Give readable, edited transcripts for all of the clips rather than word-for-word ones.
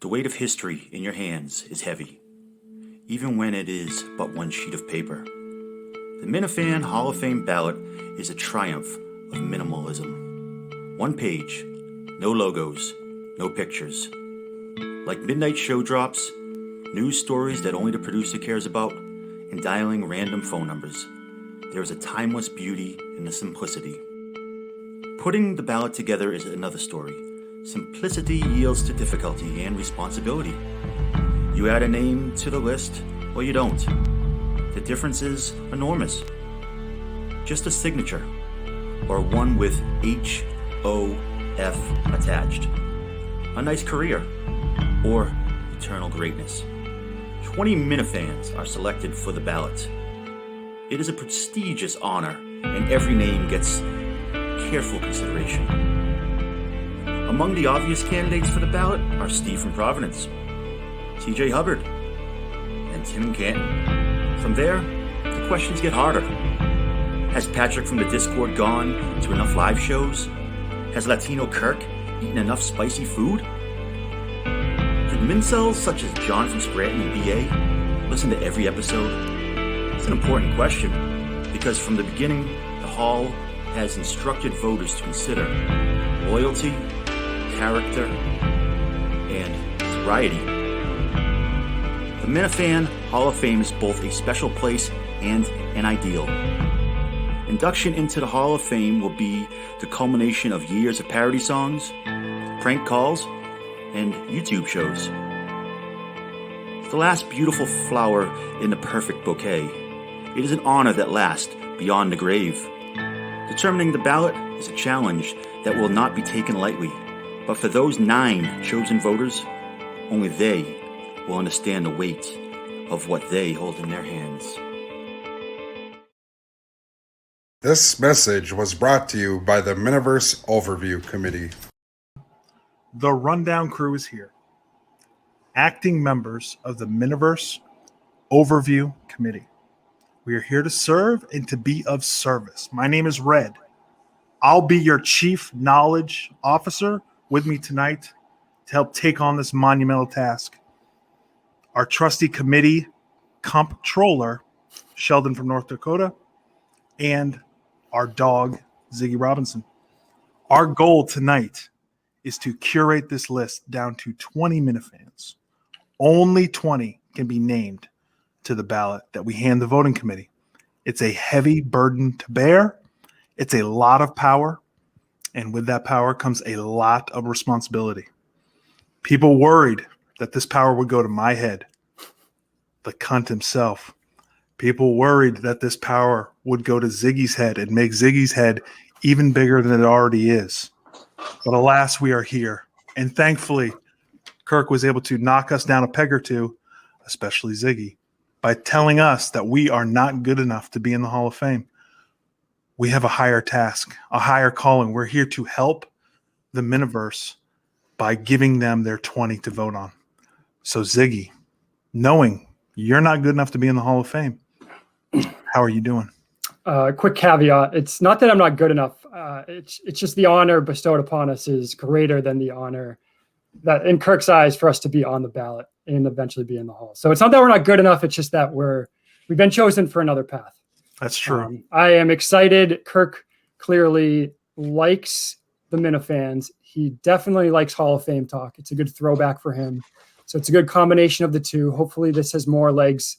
The weight of history in your hands is heavy, even when it is but one sheet of paper. The Minifan Hall of Fame ballot is a triumph of minimalism. One page, no logos, no pictures. Like midnight show drops, news stories that only the producer cares about, and dialing random phone numbers, there is a timeless beauty in the simplicity. Putting the ballot together is another story. Simplicity yields to difficulty and responsibility. You add a name to the list, or you don't. The difference is enormous. Just a signature, or one with HOF attached. A nice career, or eternal greatness. 20 Minifans are selected for the ballot. It is a prestigious honor, and every name gets careful consideration. Among the obvious candidates for the ballot are Steve from Providence, TJ Hubbard, and Tim Canton. From there, the questions get harder. Has Patrick from the Discord gone to enough live shows? Has Latino Kirk eaten enough spicy food? Did Mincels such as John from Scranton and BA listen to every episode? It's an important question, because from the beginning, the Hall has instructed voters to consider loyalty, character, and sobriety. The Minifan Hall of Fame is both a special place and an ideal. Induction into the Hall of Fame will be the culmination of years of parody songs, prank calls, and YouTube shows. It's the last beautiful flower in the perfect bouquet. It is an honor that lasts beyond the grave. Determining the ballot is a challenge that will not be taken lightly. But for those 9 chosen voters, only they will understand the weight of what they hold in their hands. This message was brought to you by the Miniverse Overview Committee. The Rundown crew is here. Acting members of the Miniverse Overview Committee. We are here to serve and to be of service. My name is Red. I'll be your chief knowledge officer with me tonight to help take on this monumental task. Our trusty committee comptroller, Sheldon from North Dakota, and our dog, Ziggy Robinson. Our goal tonight is to curate this list down to 20 Minifans. Only 20 can be named to the ballot that we hand the voting committee. It's a heavy burden to bear. It's a lot of power. And with that power comes a lot of responsibility. People worried that this power would go to my head, the cunt himself. People worried that this power would go to Ziggy's head and make Ziggy's head even bigger than it already is. But alas, we are here. And thankfully, Kirk was able to knock us down a peg or two, especially Ziggy, by telling us that we are not good enough to be in the Hall of Fame. We have a higher task, a higher calling. We're here to help the Miniverse by giving them their 20 to vote on. So Ziggy, knowing you're not good enough to be in the Hall of Fame, how are you doing? Quick caveat. It's not that I'm not good enough. It's just the honor bestowed upon us is greater than the honor that in Kirk's eyes for us to be on the ballot and eventually be in the Hall. So it's not that we're not good enough. It's just that we've been chosen for another path. That's true. I am excited. Kirk clearly likes the Minifans. He definitely likes Hall of Fame talk. It's a good throwback for him. So it's a good combination of the two. Hopefully this has more legs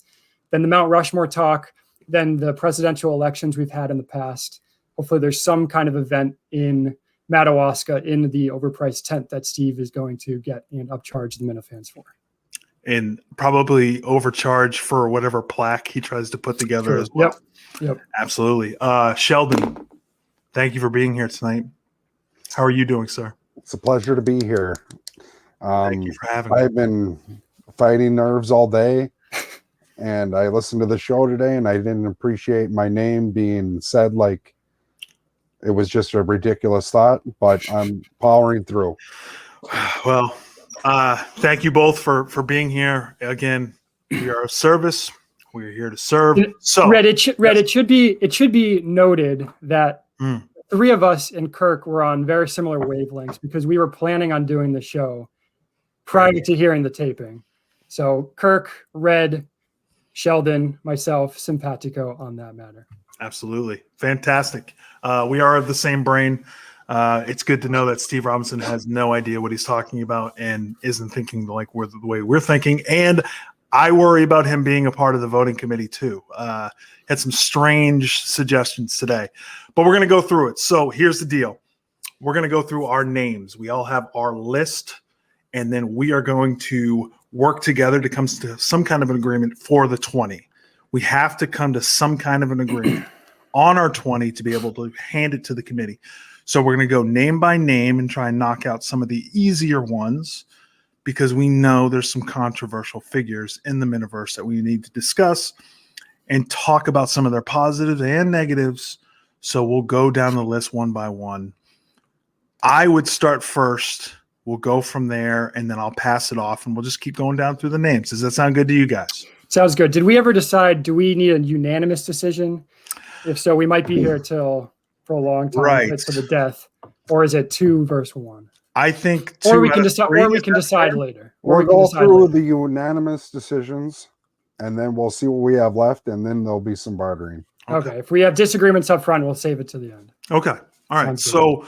than the Mount Rushmore talk, than the presidential elections we've had in the past. Hopefully there's some kind of event in Madawaska in the overpriced tent that Steve is going to get and upcharge the Minifans for. And probably overcharge for whatever plaque he tries to put together as well. Yep. Absolutely. Sheldon, thank you for being here tonight. How are you doing, sir? It's a pleasure to be here. Thank you for having me. I've been fighting nerves all day, and I listened to the show today, and I didn't appreciate my name being said like it was just a ridiculous thought, but I'm powering through. Well, thank you both for being here. Again, we are of service. We're here to serve. So, Red, it should be noted that 3 of us and Kirk were on very similar wavelengths because we were planning on doing the show prior to hearing the taping. So Kirk, Red, Sheldon, myself, simpatico on that matter. Absolutely. Fantastic. We are of the same brain. It's good to know that Steve Robinson has no idea what he's talking about and isn't thinking like we're the way we're thinking. And I worry about him being a part of the voting committee too. Had some strange suggestions today, but we're going to go through it. So here's the deal. We're going to go through our names. We all have our list, and then we are going to work together to come to some kind of an agreement for the 20. We have to come to some kind of an agreement on our 20 to be able to hand it to the committee. So we're going to go name by name and try and knock out some of the easier ones, because we know there's some controversial figures in the Miniverse that we need to discuss and talk about some of their positives and negatives. So we'll go down the list one by one. I would start first. We'll go from there, and then I'll pass it off, and we'll just keep going down through the names. Does that sound good to you guys? Sounds good. Did we ever decide, do we need a unanimous decision? If so, we might be here for a long time, Right. to the death. Or is it 2 versus 1? I think Or we can decide. Or we can decide later. Or We'll we can go decide through later. the unanimous decisions, and then we'll see what we have left, and then there'll be some bartering. Okay. If we have disagreements up front, we'll save it to the end. Okay. All right. Sounds good. So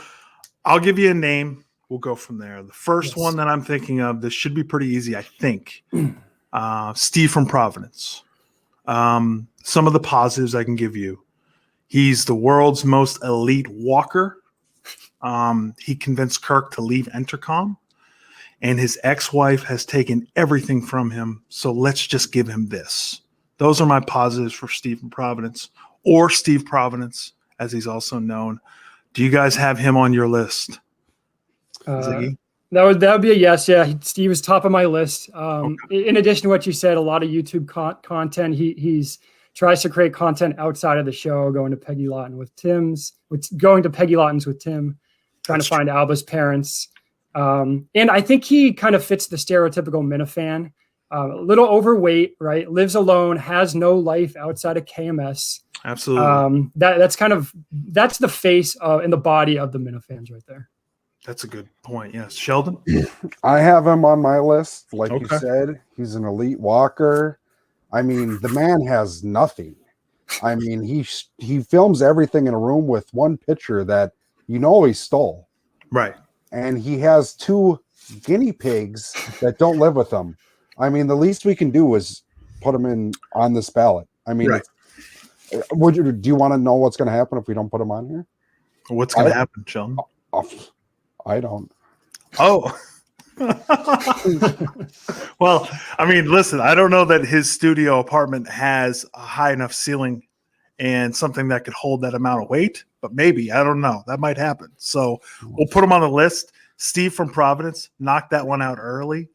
I'll give you a name. We'll go from there. The first Yes. one that I'm thinking of, this should be pretty easy, I think. Steve from Providence. Some of the positives I can give you. He's the world's most elite walker. He convinced Kirk to leave Entercom, and his ex-wife has taken everything from him. So let's just give him this. Those are my positives for Steve from Providence, or Steve Providence, as he's also known. Do you guys have him on your list? Ziggy? That would be a yes. Yeah, Steve is top of my list. In addition to what you said, a lot of YouTube content. He's tries to create content outside of the show, going to Peggy Lawton with Tim's, going to Peggy Lawton's with Tim, trying to find Alba's parents. And I think he kind of fits the stereotypical Minifan. A little overweight, right? Lives alone, has no life outside of KMS. Absolutely. That's the face and the body of the Minifans right there. That's a good point. Yes. Sheldon? I have him on my list. Like you Okay. said, he's an elite walker. I mean, the man has nothing. I mean, he films everything in a room with one picture that he stole. Right. And he has 2 guinea pigs that don't live with him. I mean, the least we can do is put him on this ballot. I mean, Right. do you want to know what's going to happen if we don't put him on here? What's going to happen, Sheldon? I don't. Oh. Well, I mean, listen, I don't know that his studio apartment has a high enough ceiling and something that could hold that amount of weight, but maybe, I don't know. That might happen. So we'll put him on the list. Steve from Providence, knock that one out early.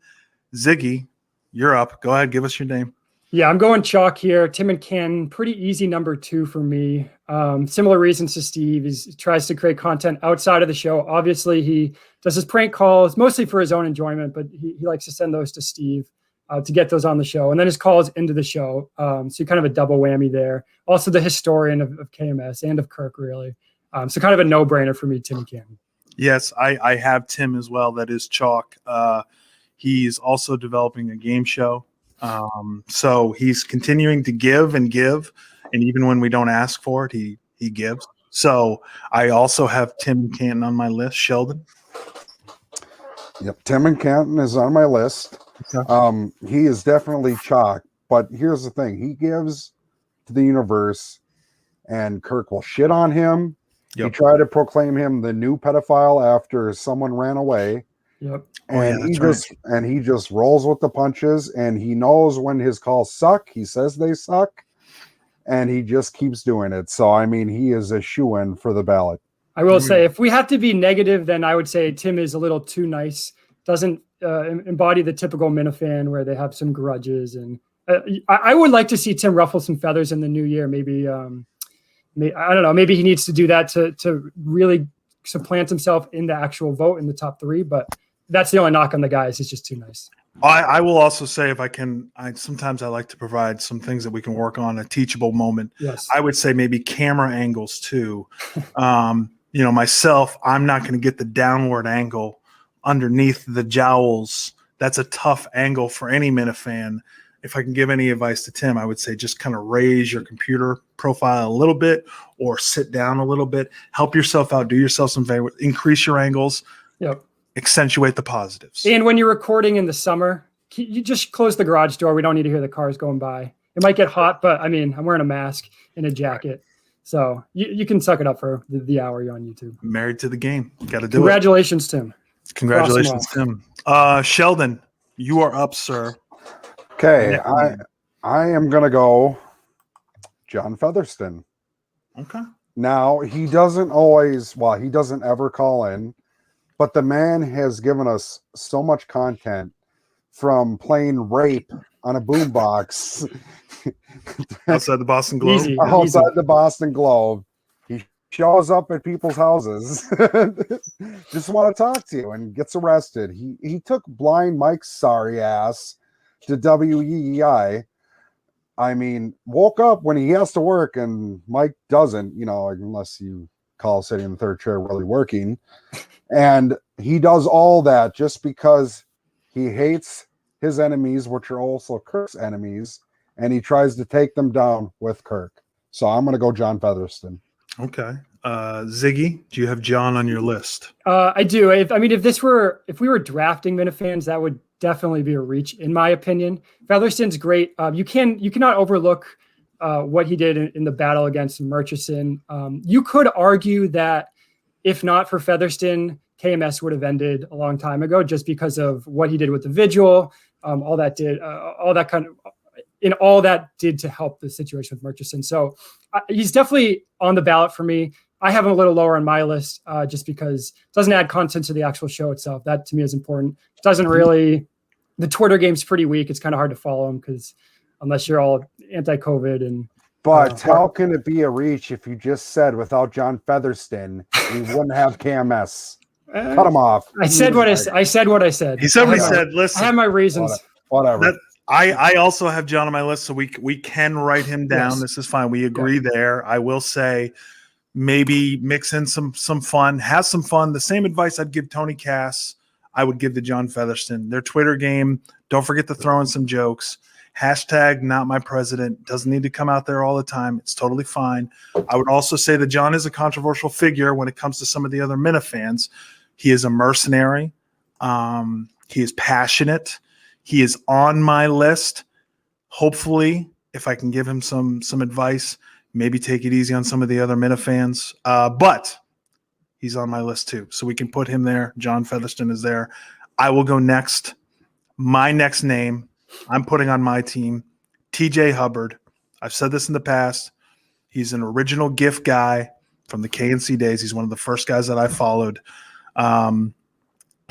Ziggy, you're up. Go ahead, give us your name. Yeah, I'm going chalk here. Tim and Ken, pretty easy number 2 for me. Similar reasons to Steve. He tries to create content outside of the show. Obviously, he does his prank calls mostly for his own enjoyment, but he likes to send those to Steve to get those on the show. And then his calls into the show. So kind of a double whammy there. Also the historian of KMS and of Kirk, really. So kind of a no-brainer for me, Tim and Ken. Yes, I have Tim as well. That is chalk. He's also developing a game show. So he's continuing to give. And even when we don't ask for it, he gives. So I also have Tim Canton on my list. Sheldon? Yep, Tim and Canton is on my list. Okay. He is definitely chalk, but here's the thing. He gives to the universe, and Kirk will shit on him. Yep. He tried to proclaim him the new pedophile after someone ran away. Yep. And he just rolls with the punches, and he knows when his calls suck. He says they suck, and he just keeps doing it. So, I mean, he is a shoo-in for the ballot. I will say, if we have to be negative, then I would say Tim is a little too nice. Doesn't embody the typical Minifan where they have some grudges. And I would like to see Tim ruffle some feathers in the new year. Maybe, I don't know, maybe he needs to do that to really supplant himself in the actual vote in the top 3. But that's the only knock on the guy. He's just too nice. I will also say, if I can, sometimes I like to provide some things that we can work on, a teachable moment. Yes. I would say maybe camera angles too. Myself, I'm not going to get the downward angle underneath the jowls that's a tough angle for any Minifan. If I can give any advice to Tim, I would say just kind of raise your computer profile a little bit or sit down a little bit. Help yourself out. Do yourself some favor. Increase your angles. Yep. Accentuate the positives. And when you're recording in the summer, you just close the garage door. We don't need to hear the cars going by. It might get hot, but I mean, I'm wearing a mask and a jacket. So you can suck it up for the hour you're on YouTube. Married to the game. Got to do Congratulations, Tim. Congratulations, Tim. Sheldon, you are up, sir. Okay, I am gonna go John Featherston. Okay. Now he doesn't ever call in, but the man has given us so much content, from playing Rape on a boombox outside the Boston Globe. Outside the Boston Globe. He shows up at people's houses, just want to talk to you, and gets arrested. He took Blind Mike's sorry ass to WEEI. I mean, woke up when he has to work and Mike doesn't, unless you call sitting in the third chair really working. And he does all that just because he hates his enemies, which are also Kirk's enemies, and he tries to take them down with Kirk. So I'm going to go John Featherston. Okay. Ziggy, do you have John on your list? I do. If we were drafting Minifans, that would definitely be a reach, in my opinion. Featherston's great. You cannot overlook what he did in the battle against Murchison. You could argue that if not for Featherston, KMS would have ended a long time ago, just because of what he did with the vigil, all that did to help the situation with Murchison. So he's definitely on the ballot for me. I have him a little lower on my list just because it doesn't add content to the actual show itself. That to me is important. It doesn't really. The Twitter game's pretty weak. It's kind of hard to follow him because unless you're all anti-COVID and. But how can it be a reach if you just said without John Featherston, we wouldn't have KMS? Cut him off. I said what I said. He said what he said. Listen, I have my reasons. Whatever. I also have John on my list, so we can write him down. Yes. This is fine. We agree there. I will say maybe mix in some fun. Have some fun. The same advice I'd give Tony Cass, I would give to John Featherston. Their Twitter game, don't forget to throw in some jokes. Hashtag not my president. Doesn't need to come out there all the time. It's totally fine. I would also say that John is a controversial figure when it comes to some of the other Minifans. He is a mercenary. He is passionate. He is on my list. Hopefully, if I can give him some advice, maybe take it easy on some of the other Minifans. But he's on my list too. So we can put him there. John Featherston is there. I will go next. My next name I'm putting on my team, TJ Hubbard. I've said this in the past. He's an original GIF guy from the KNC days. He's one of the first guys that I followed.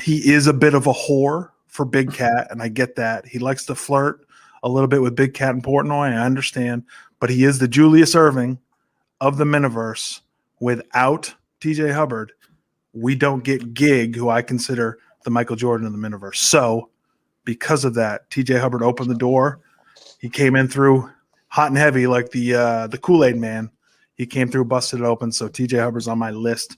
He is a bit of a whore for Big Cat, and I get that. He likes to flirt a little bit with Big Cat and Portnoy. I understand. But he is the Julius Erving of the Miniverse. Without TJ Hubbard, we don't get Gig, who I consider the Michael Jordan of the Miniverse. So because of that, TJ Hubbard opened the door. He came in through hot and heavy like the Kool-Aid man. He came through, busted it open. So TJ Hubbard's on my list.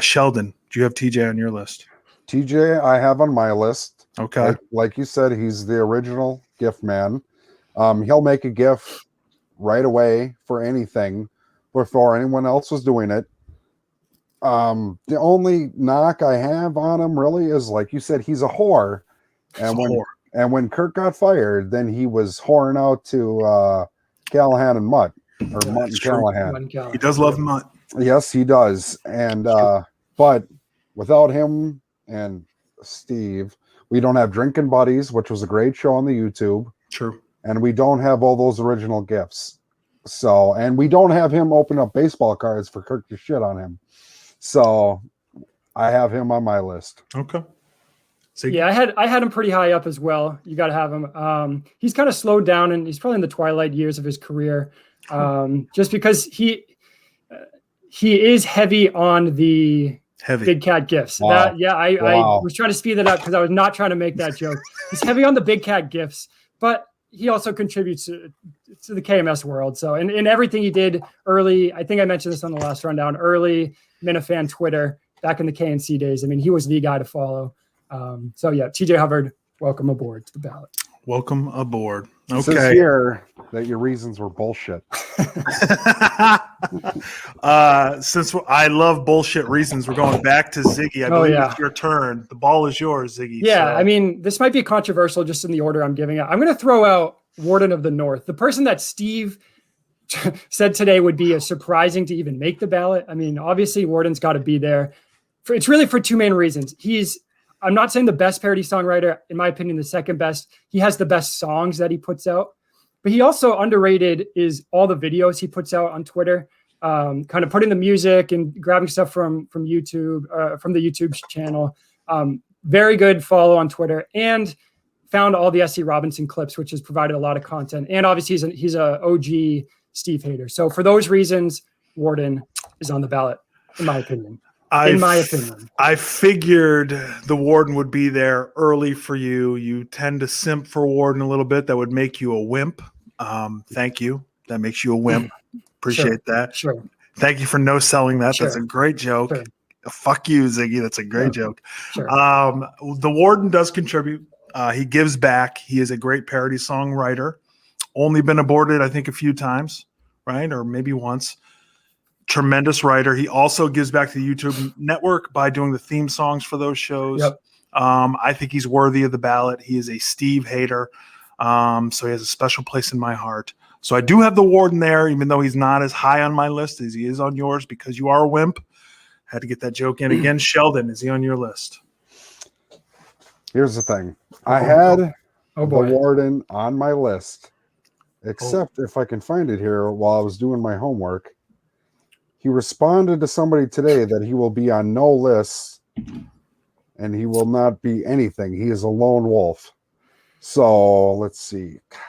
Sheldon, do you have TJ on your list? TJ, I have on my list. Okay. Like you said, he's the original GIF man. He'll make a GIF right away for anything before anyone else was doing it. The only knock I have on him really is, like you said, he's a whore. And when Kirk got fired, then he was whoring out to Callahan and Mutt, or Mutt and Callahan. He does love Mutt. Yes, he does. And but without him and Steve, we don't have Drinking Buddies, which was a great show on the YouTube. True. And we don't have all those original gifts. So, and we don't have him open up baseball cards for Kirk to shit on him. So I have him on my list. Okay. So yeah, I had him pretty high up as well. You got to have him. He's kind of slowed down, and he's probably in the twilight years of his career, just because he is heavy on the Big Cat gifts. Wow. I was trying to speed that up because I was not trying to make that joke. He's heavy on the Big Cat gifts, but he also contributes to the KMS world. So in everything he did early, I think I mentioned this on the last rundown, early Minifan Twitter back in the KNC days. I mean, he was the guy to follow. So yeah, TJ Hubbard, welcome aboard to the ballot. Welcome aboard. It says Okay. here that your reasons were bullshit. Since I love bullshit reasons, we're going back to Ziggy. I believe it's your turn. The ball is yours, Ziggy. Yeah, so. I mean, this might be controversial just in the order I'm giving it. I'm going to throw out Warden of the North, the person that Steve said today would be surprising to even make the ballot. I mean, obviously, Warden's got to be there. It's really for two main reasons. I'm not saying the best parody songwriter, in my opinion, the second best. He has the best songs that he puts out, but he also underrated is all the videos he puts out on Twitter, kind of putting the music and grabbing stuff from YouTube, from the YouTube channel. Very good follow on Twitter, and found all the S.C. Robinson clips, which has provided a lot of content. And obviously he's a OG Steve hater. So for those reasons, Warden is on the ballot, in my opinion. I figured the Warden would be there early for you. You tend to simp for Warden a little bit. That would make you a wimp. Thank you. That makes you a wimp. Appreciate that. Sure. Thank you for no selling that. Sure. That's a great joke. Sure. Fuck you, Ziggy. That's a great joke. Sure. The Warden does contribute. He gives back. He is a great parody songwriter. Only been aborted, I think, a few times, right? Or maybe once. Tremendous writer. He also gives back to the YouTube network by doing the theme songs for those shows. Yep. I think he's worthy of the ballot. He is a Steve hater. So he has a special place in my heart. So I do have the Warden there, even though he's not as high on my list as he is on yours because you are a wimp. Had to get that joke in again. Sheldon, is he on your list? Here's the thing. I had the Warden on my list, except if I can find it here while I was doing my homework. He responded to somebody today that he will be on no lists and he will not be anything. He is a lone wolf. So let's see. God,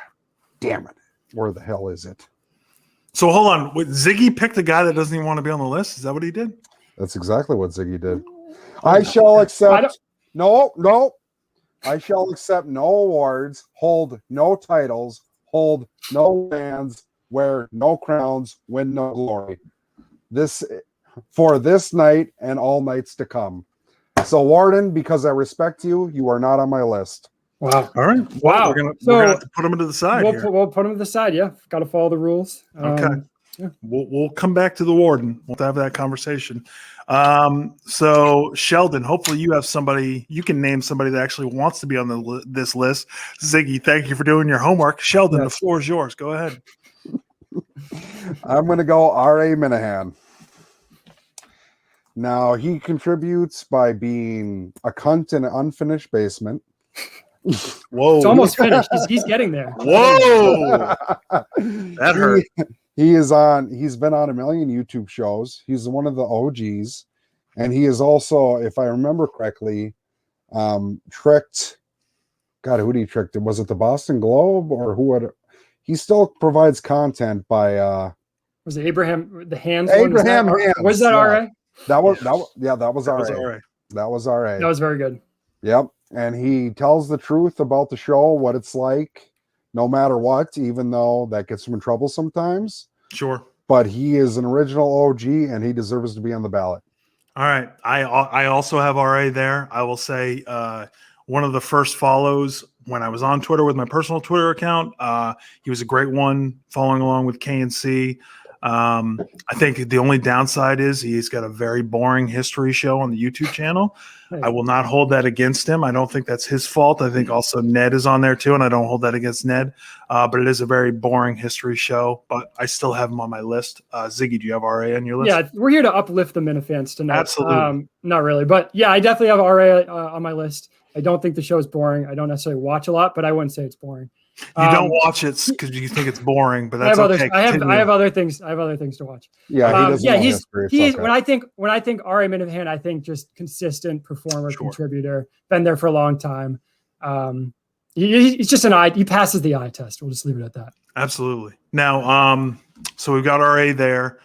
damn it. Where the hell is it? So hold on. Ziggy picked a guy that doesn't even want to be on the list? Is that what he did? That's exactly what Ziggy did. I shall accept. No. I shall accept no awards, hold no titles, hold no lands, wear no crowns, win no glory. This for this night and all nights to come. So Warden, because I respect you, you are not on my list. Wow. All right. Wow. We're gonna have to put him to the side. We'll put him to the side. Yeah. Got to follow the rules. Okay. Yeah. We'll come back to the Warden. We'll have that conversation. So Sheldon, hopefully you have somebody, you can name somebody that actually wants to be on this list. Ziggy, thank you for doing your homework. Sheldon, The floor is yours. Go ahead. I'm going to go R.A. Minifan. Now, he contributes by being a cunt in an unfinished basement. Whoa. It's almost finished. He's getting there. Whoa. That hurt. He's been on a million YouTube shows. He's one of the OGs. And he is also, if I remember correctly, tricked. God, who did he trick? Was it the Boston Globe or who had? He still provides content by was it Abraham the Hands? Abraham Hands. Was that RA? That was RA. That was RA. That was very good. Yep. And he tells the truth about the show, what it's like, no matter what, even though that gets him in trouble sometimes. Sure. But he is an original OG and he deserves to be on the ballot. All right. I also have RA there. I will say one of the first follows when I was on Twitter with my personal Twitter account. He was a great one following along with KNC. I think the only downside is he's got a very boring history show on the YouTube channel. I will not hold that against him. I don't think that's his fault. I think also Ned is on there too, and I don't hold that against Ned. But it is a very boring history show, but I still have him on my list. Ziggy, do you have RA on your list? Yeah, we're here to uplift the Minifans tonight. Absolutely. Not really, but yeah, I definitely have RA on my list. I don't think the show is boring. I don't necessarily watch a lot, but I wouldn't say it's boring. You don't watch it because you think it's boring, but that's okay. I have other things. I have other things to watch. Yeah, he's when I think R.A. Minifan, I think just consistent performer, contributor, been there for a long time. He's just an eye. He passes the eye test. We'll just leave it at that. Absolutely. Now, so we've got RA there.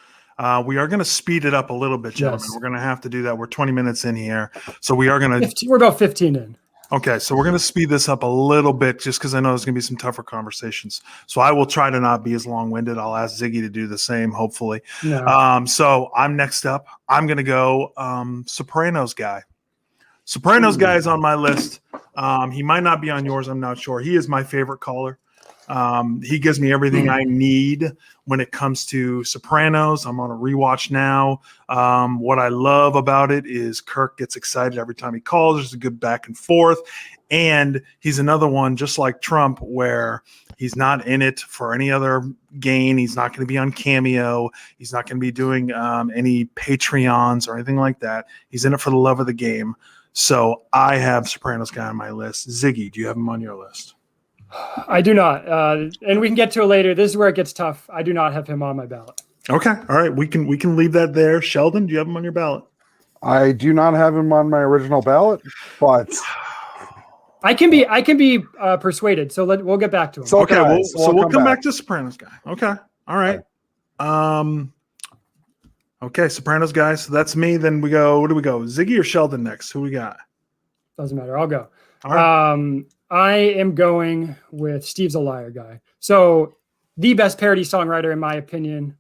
We are going to speed it up a little bit, gentlemen. Yes. We're going to have to do that. We're 20 minutes in here, so we are going to. We're about 15 in. Okay, so we're going to speed this up a little bit just because I know there's going to be some tougher conversations. So I will try to not be as long-winded. I'll ask Ziggy to do the same, hopefully. No. So I'm next up. I'm going to go Sopranos guy. Sopranos guy is on my list. He might not be on yours. I'm not sure. He is my favorite caller. He gives me everything I need when it comes to Sopranos. I'm on a rewatch now. What I love about it is Kirk gets excited every time he calls. There's a good back and forth. And he's another one, just like Trump, where he's not in it for any other gain. He's not going to be on Cameo. He's not going to be doing any Patreons or anything like that. He's in it for the love of the game. So I have Sopranos guy on my list. Ziggy, do you have him on your list? I do not. And we can get to it later. This is where it gets tough. I do not have him on my ballot. Okay. All right. We can leave that there. Sheldon, do you have him on your ballot? I do not have him on my original ballot, but I can be persuaded. So we'll get back to him. So, Okay. okay, We'll come back to Sopranos guy. Okay. All right. Okay. Sopranos guy. So that's me. Then we go. Where do we go? Ziggy or Sheldon next? Who we got? Doesn't matter. I'll go. All right. I am going with Steve's a Liar guy. So the best parody songwriter, in my opinion.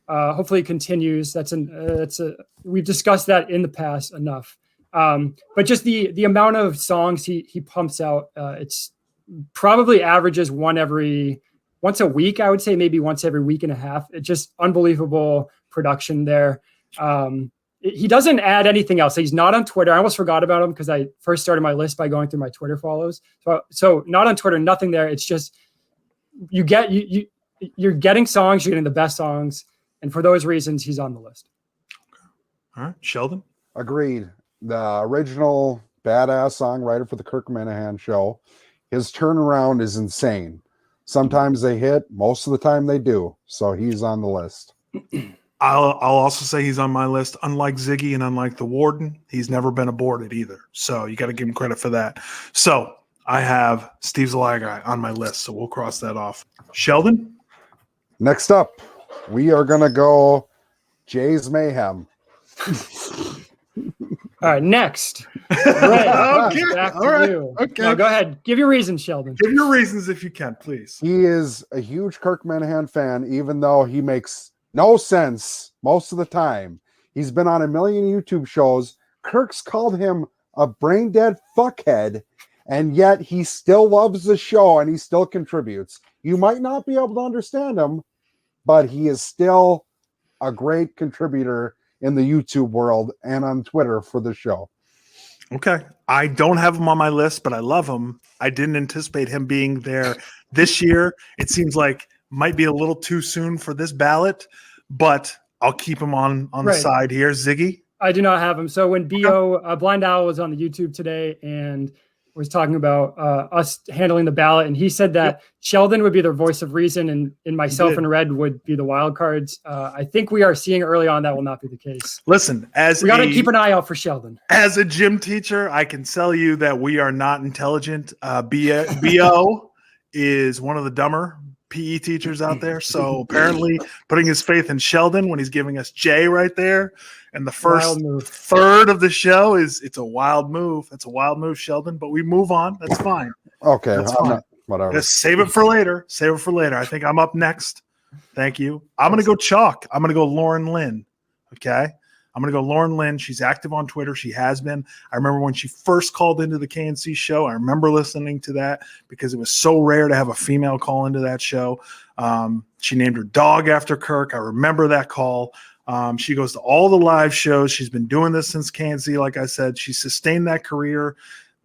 Hopefully it continues. We've discussed that in the past enough. But just the amount of songs he pumps out, it's probably averages once a week, I would say, maybe once every week and a half. It's just unbelievable production there. He doesn't add anything else. He's not on Twitter. I almost forgot about him because I first started my list by going through my Twitter follows. So not on Twitter, nothing there. It's just you're getting songs, you're getting the best songs, and for those reasons, he's on the list. All right, Sheldon. agreed. The original badass songwriter for the Kirk Minahan show, his turnaround is insane. Sometimes they hit, most of the time they do. So he's on the list. I'll also say he's on my list. Unlike Ziggy and unlike the Warden, he's never been aborted either. So you got to give him credit for that. So I have Steve's a Liar guy on my list. So we'll cross that off. Sheldon? Next up, we are going to go Jay's Mayhem. All right, next. Red, Okay, back to all right, you. okay. No, go ahead. Give your reasons, Sheldon. Give your reasons if you can, please. He is a huge Kirk Minahan fan, even though he makes no sense most of the time. He's been on a million YouTube shows. Kirk's called him a brain dead fuckhead, and yet he still loves the show and he still contributes. You might not be able to understand him, but he is still a great contributor in the YouTube world and on Twitter for the show. Okay. I don't have him on my list, but I love him. I didn't anticipate him being there this year. It seems like might be a little too soon for this ballot, but I'll keep him on the side here. Ziggy? I do not have him. So when BO Blind Owl was on the YouTube today and was talking about us handling the ballot, and he said that Sheldon would be the voice of reason and myself and Red would be the wild cards. I think we are seeing early on that will not be the case. Listen, we got to keep an eye out for Sheldon. As a gym teacher, I can tell you that we are not intelligent. BO is one of the dumber PE teachers out there. So apparently putting his faith in Sheldon when he's giving us Jay right there. And the first third of the show it's a wild move. It's a wild move, Sheldon, but we move on. That's fine. Okay. That's fine. Whatever. Just save it for later. Save it for later. I think I'm up next. Thank you. I'm going to go chalk. I'm going to go Lauren Lynn. Okay. I'm going to go Lauren Lynn. She's active on Twitter. She has been. I remember when she first called into the KNC show. I remember listening to that because it was so rare to have a female call into that show. She named her dog after Kirk. I remember that call. She goes to all the live shows. She's been doing this since KNC. Like I said, she sustained that career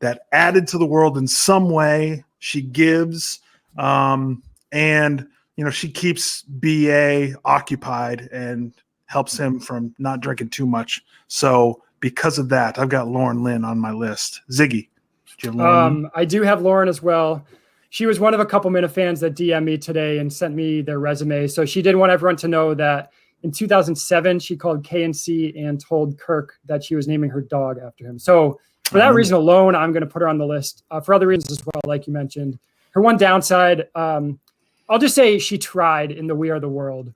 that added to the world in some way. She gives, and she keeps BA occupied and helps him from not drinking too much. So because of that, I've got Lauren Lynn on my list. Ziggy, do you have Lauren? I do have Lauren as well. She was one of a couple Minifans that DM'd me today and sent me their resume. So she did want everyone to know that in 2007, she called KNC and told Kirk that she was naming her dog after him. So for that reason alone, I'm going to put her on the list. For other reasons as well, like you mentioned. Her one downside, I'll just say she tried in the We Are the World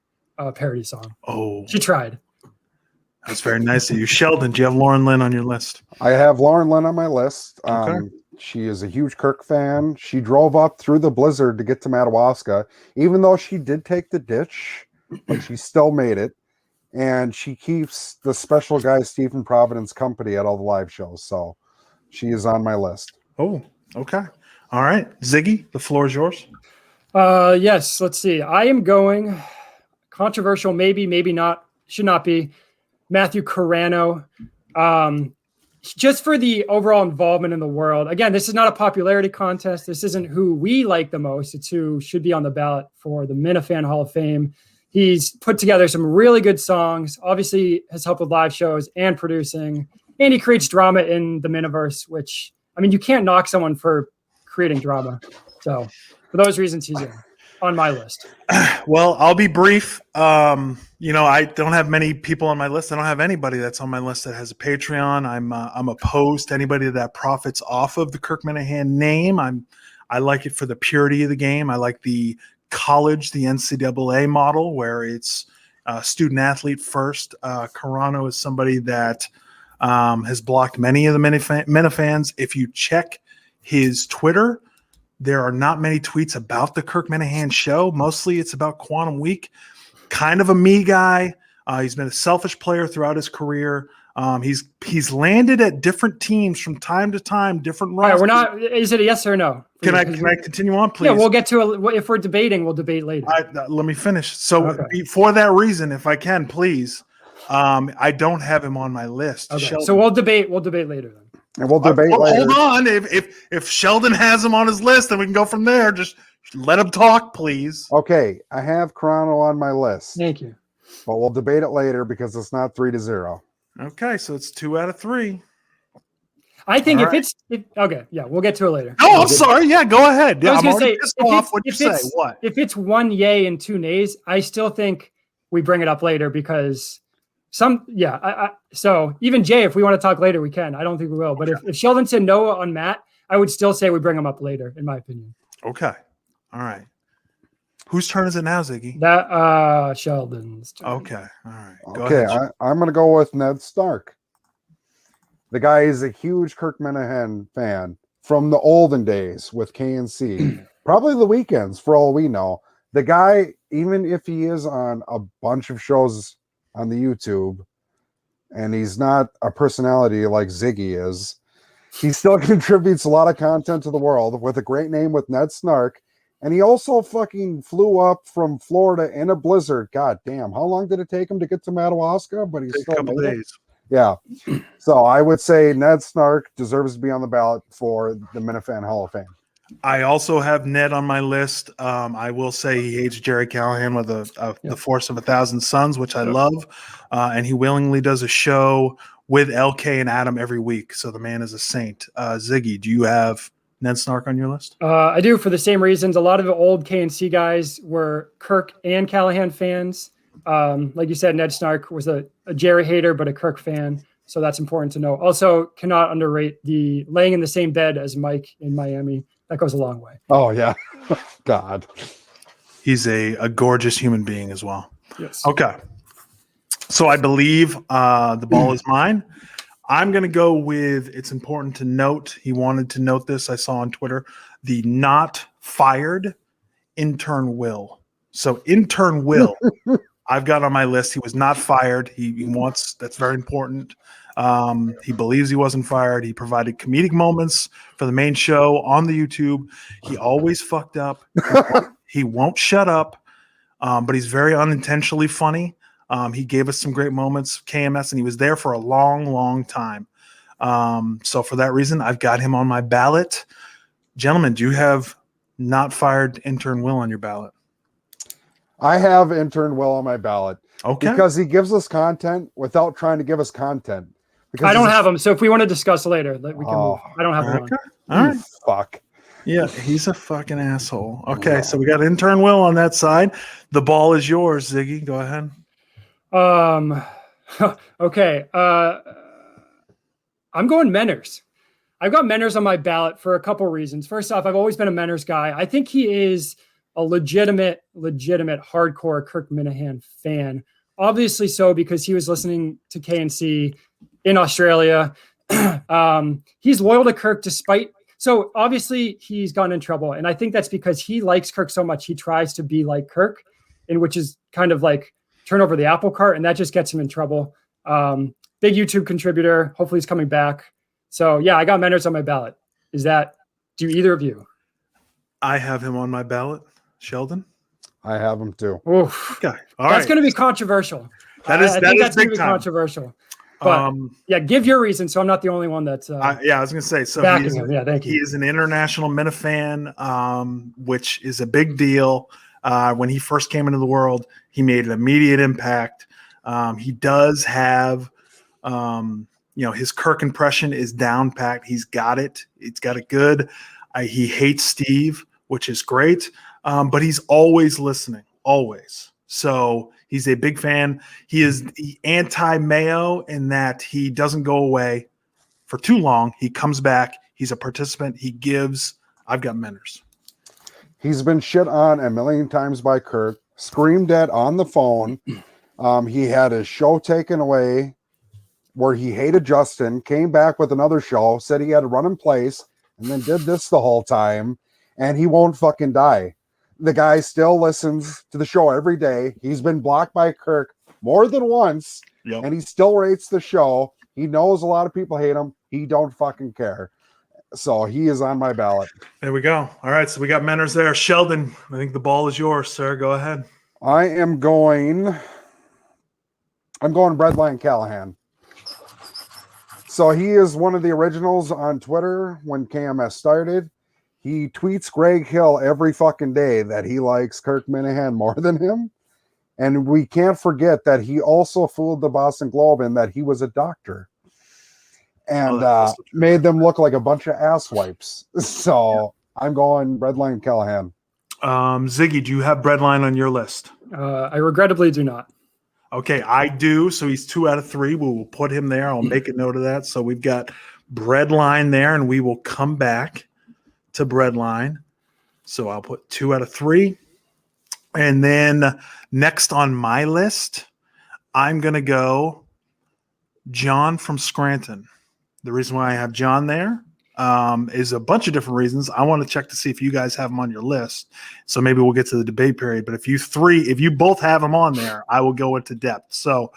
parody song. Oh, she tried. That's very nice of you. Sheldon, do you have Lauren Lynn on your list? I have Lauren Lynn on my list. Okay. She is a huge Kirk fan. She drove up through the blizzard to get to Madawaska, even though she did take the ditch, but she still made it. And she keeps the special guy Stephen Providence company at all the live shows. So She is on my list. Oh, okay. All right. Ziggy, the floor is yours. Yes, let's see. I am going controversial, maybe, maybe not, should not be. Matthew Carano. Just for the overall involvement in the world. Again, this is not a popularity contest. This isn't who we like the most. It's who should be on the ballot for the Minifan Hall of Fame. He's put together some really good songs, obviously has helped with live shows and producing, and he creates drama in the Miniverse, which, I mean, you can't knock someone for creating drama. So for those reasons, he's on my list. Well, I'll be brief. I don't have many people on my list. I don't have anybody that's on my list that has a Patreon. I'm opposed to anybody that profits off of the Kirk Minahan name. I like it for the purity of the game. I like the college, the NCAA model, where it's student athlete first. Carano is somebody that has blocked many of the Minifans. If you check his Twitter, there are not many tweets about the Kirk Minahan show. Mostly it's about Quantum Week. Kind of a me guy. He's been a selfish player throughout his career. He's landed at different teams from time to time, different rosters. All right, we're not. Is it a yes or no? Can I continue on, please? Yeah, we'll get to if we're debating, we'll debate later. Let me finish. So for that reason, if I can, please, I don't have him on my list. Okay. So we'll debate later then. And we'll debate later. Hold on. If Sheldon has him on his list, then we can go from there. Just let him talk, please. Okay, I have Carano on my list. Thank you. But we'll debate it later because it's not 3-0. Okay, so it's 2 out of 3. I think okay, yeah, we'll get to it later. Oh, I'm sorry. Yeah, go ahead. Yeah, I was going to say, What'd you say? What? If it's 1 yay and 2 nays, I still think we bring it up later because so even Jay, if we want to talk later, we can. I don't think we will. But if Sheldon said no on Matt, I would still say we bring him up later, in my opinion. Okay. All right. Whose turn is it now, Ziggy? That Sheldon's turn. Okay. All right. Go Okay, ahead. I'm going to go with Ned Stark. The guy is a huge Kirk Minahan fan from the olden days with KNC. Probably the weekends, for all we know. The guy, even if he is on a bunch of shows on the YouTube, and he's not a personality like Ziggy is, he still contributes a lot of content to the world with a great name with Ned Snark. And he also fucking flew up from Florida in a blizzard. God damn. How long did it take him to get to Madawaska? But he's still a couple days. Yeah. So I would say Ned Snark deserves to be on the ballot for the Minifan Hall of Fame. I also have Ned on my list. I will say he hates Jerry Callahan with the force of 1,000 suns, which I love. And he willingly does a show with LK and Adam every week. So the man is a saint. Ziggy, do you have Ned Snark on your list? I do, for the same reasons. A lot of the old KNC guys were Kirk and Callahan fans. Like you said, Ned Snark was a Jerry hater, but a Kirk fan. So that's important to know. Also, cannot underrate the laying in the same bed as Mike in Miami. That goes a long way. Oh, yeah. God. He's a gorgeous human being as well. Yes. Okay. So I believe the ball is mine. I'm going to go with, it's important to note, he wanted to note this, I saw on Twitter, the not fired intern Will. So intern Will, I've got on my list. He was not fired. He wants, that's very important. He believes he wasn't fired. He provided comedic moments for the main show on the YouTube. He always fucked up. He won't shut up, but he's very unintentionally funny. He gave us some great moments, KMS, and he was there for a long, long time. So for that reason, I've got him on my ballot. Gentlemen, do you have not fired intern Will on your ballot? I have intern Will on my ballot. Okay. Because he gives us content without trying to give us content. Because I don't have him. So if we want to discuss later, we can move. I don't have him Okay. on. All right. Fuck. Yeah, he's a fucking asshole. Okay, so we got intern Will on that side. The ball is yours, Ziggy. Go ahead. Okay. I'm going Menners. I've got Menners on my ballot for a couple reasons. First off, I've always been a Menners guy. I think he is a legitimate hardcore Kirk Minahan fan. Obviously so, because he was listening to KNC in Australia. He's loyal to Kirk so obviously he's gotten in trouble. And I think that's because he likes Kirk so much. He tries to be like Kirk, and which is kind of like turn over the apple cart. And that just gets him in trouble. Big YouTube contributor. Hopefully he's coming back. So yeah, I got Menners on my ballot. Do either of you? I have him on my ballot. Sheldon? I have him too. Oof. Okay. All That's right. going to be controversial. That is I think that's going big to be time. controversial. But yeah, give your reason, so I'm not the only one that's I was going to say, so backing him. Yeah, thank he you. is an international Minifan, which is a big deal. When he first came into the world, he made an immediate impact. He does have, his Kirk impression is down packed. He's got it. He's got it good. He hates Steve, which is great, but he's always listening, always. So he's a big fan. He is the anti-Mayo in that he doesn't go away for too long. He comes back. He's a participant. He gives. I've got Menners. He's been shit on a million times by Kirk, screamed at on the phone. He had his show taken away where he hated Justin, came back with another show, said he had to run in place, and then did this the whole time, and he won't fucking die. The guy still listens to the show every day. He's been blocked by Kirk more than once, and he still rates the show. He knows a lot of people hate him. He don't fucking care. So he is on my ballot. There we go. All right, so we got Menners there. Sheldon, I think the ball is yours, sir. Go ahead. I'm going Breadline Callahan. So he is one of the originals on Twitter when KMS started. He tweets Greg Hill every fucking day that he likes Kirk Minahan more than him. And we can't forget that he also fooled the Boston Globe in that he was a doctor and made them look like a bunch of asswipes. So I'm going Breadline Callahan. Ziggy, do you have Breadline on your list? I regrettably do not. Okay, I do. So he's 2 out of 3. We will put him there. I'll make a note of that. So we've got Breadline there, and we will come back to Breadline. So I'll put 2 out of 3. And then next on my list, I'm going to go John from Scranton. The reason why I have John there is a bunch of different reasons. I want to check to see if you guys have him on your list. So maybe we'll get to the debate period. But if you both have him on there, I will go into depth. So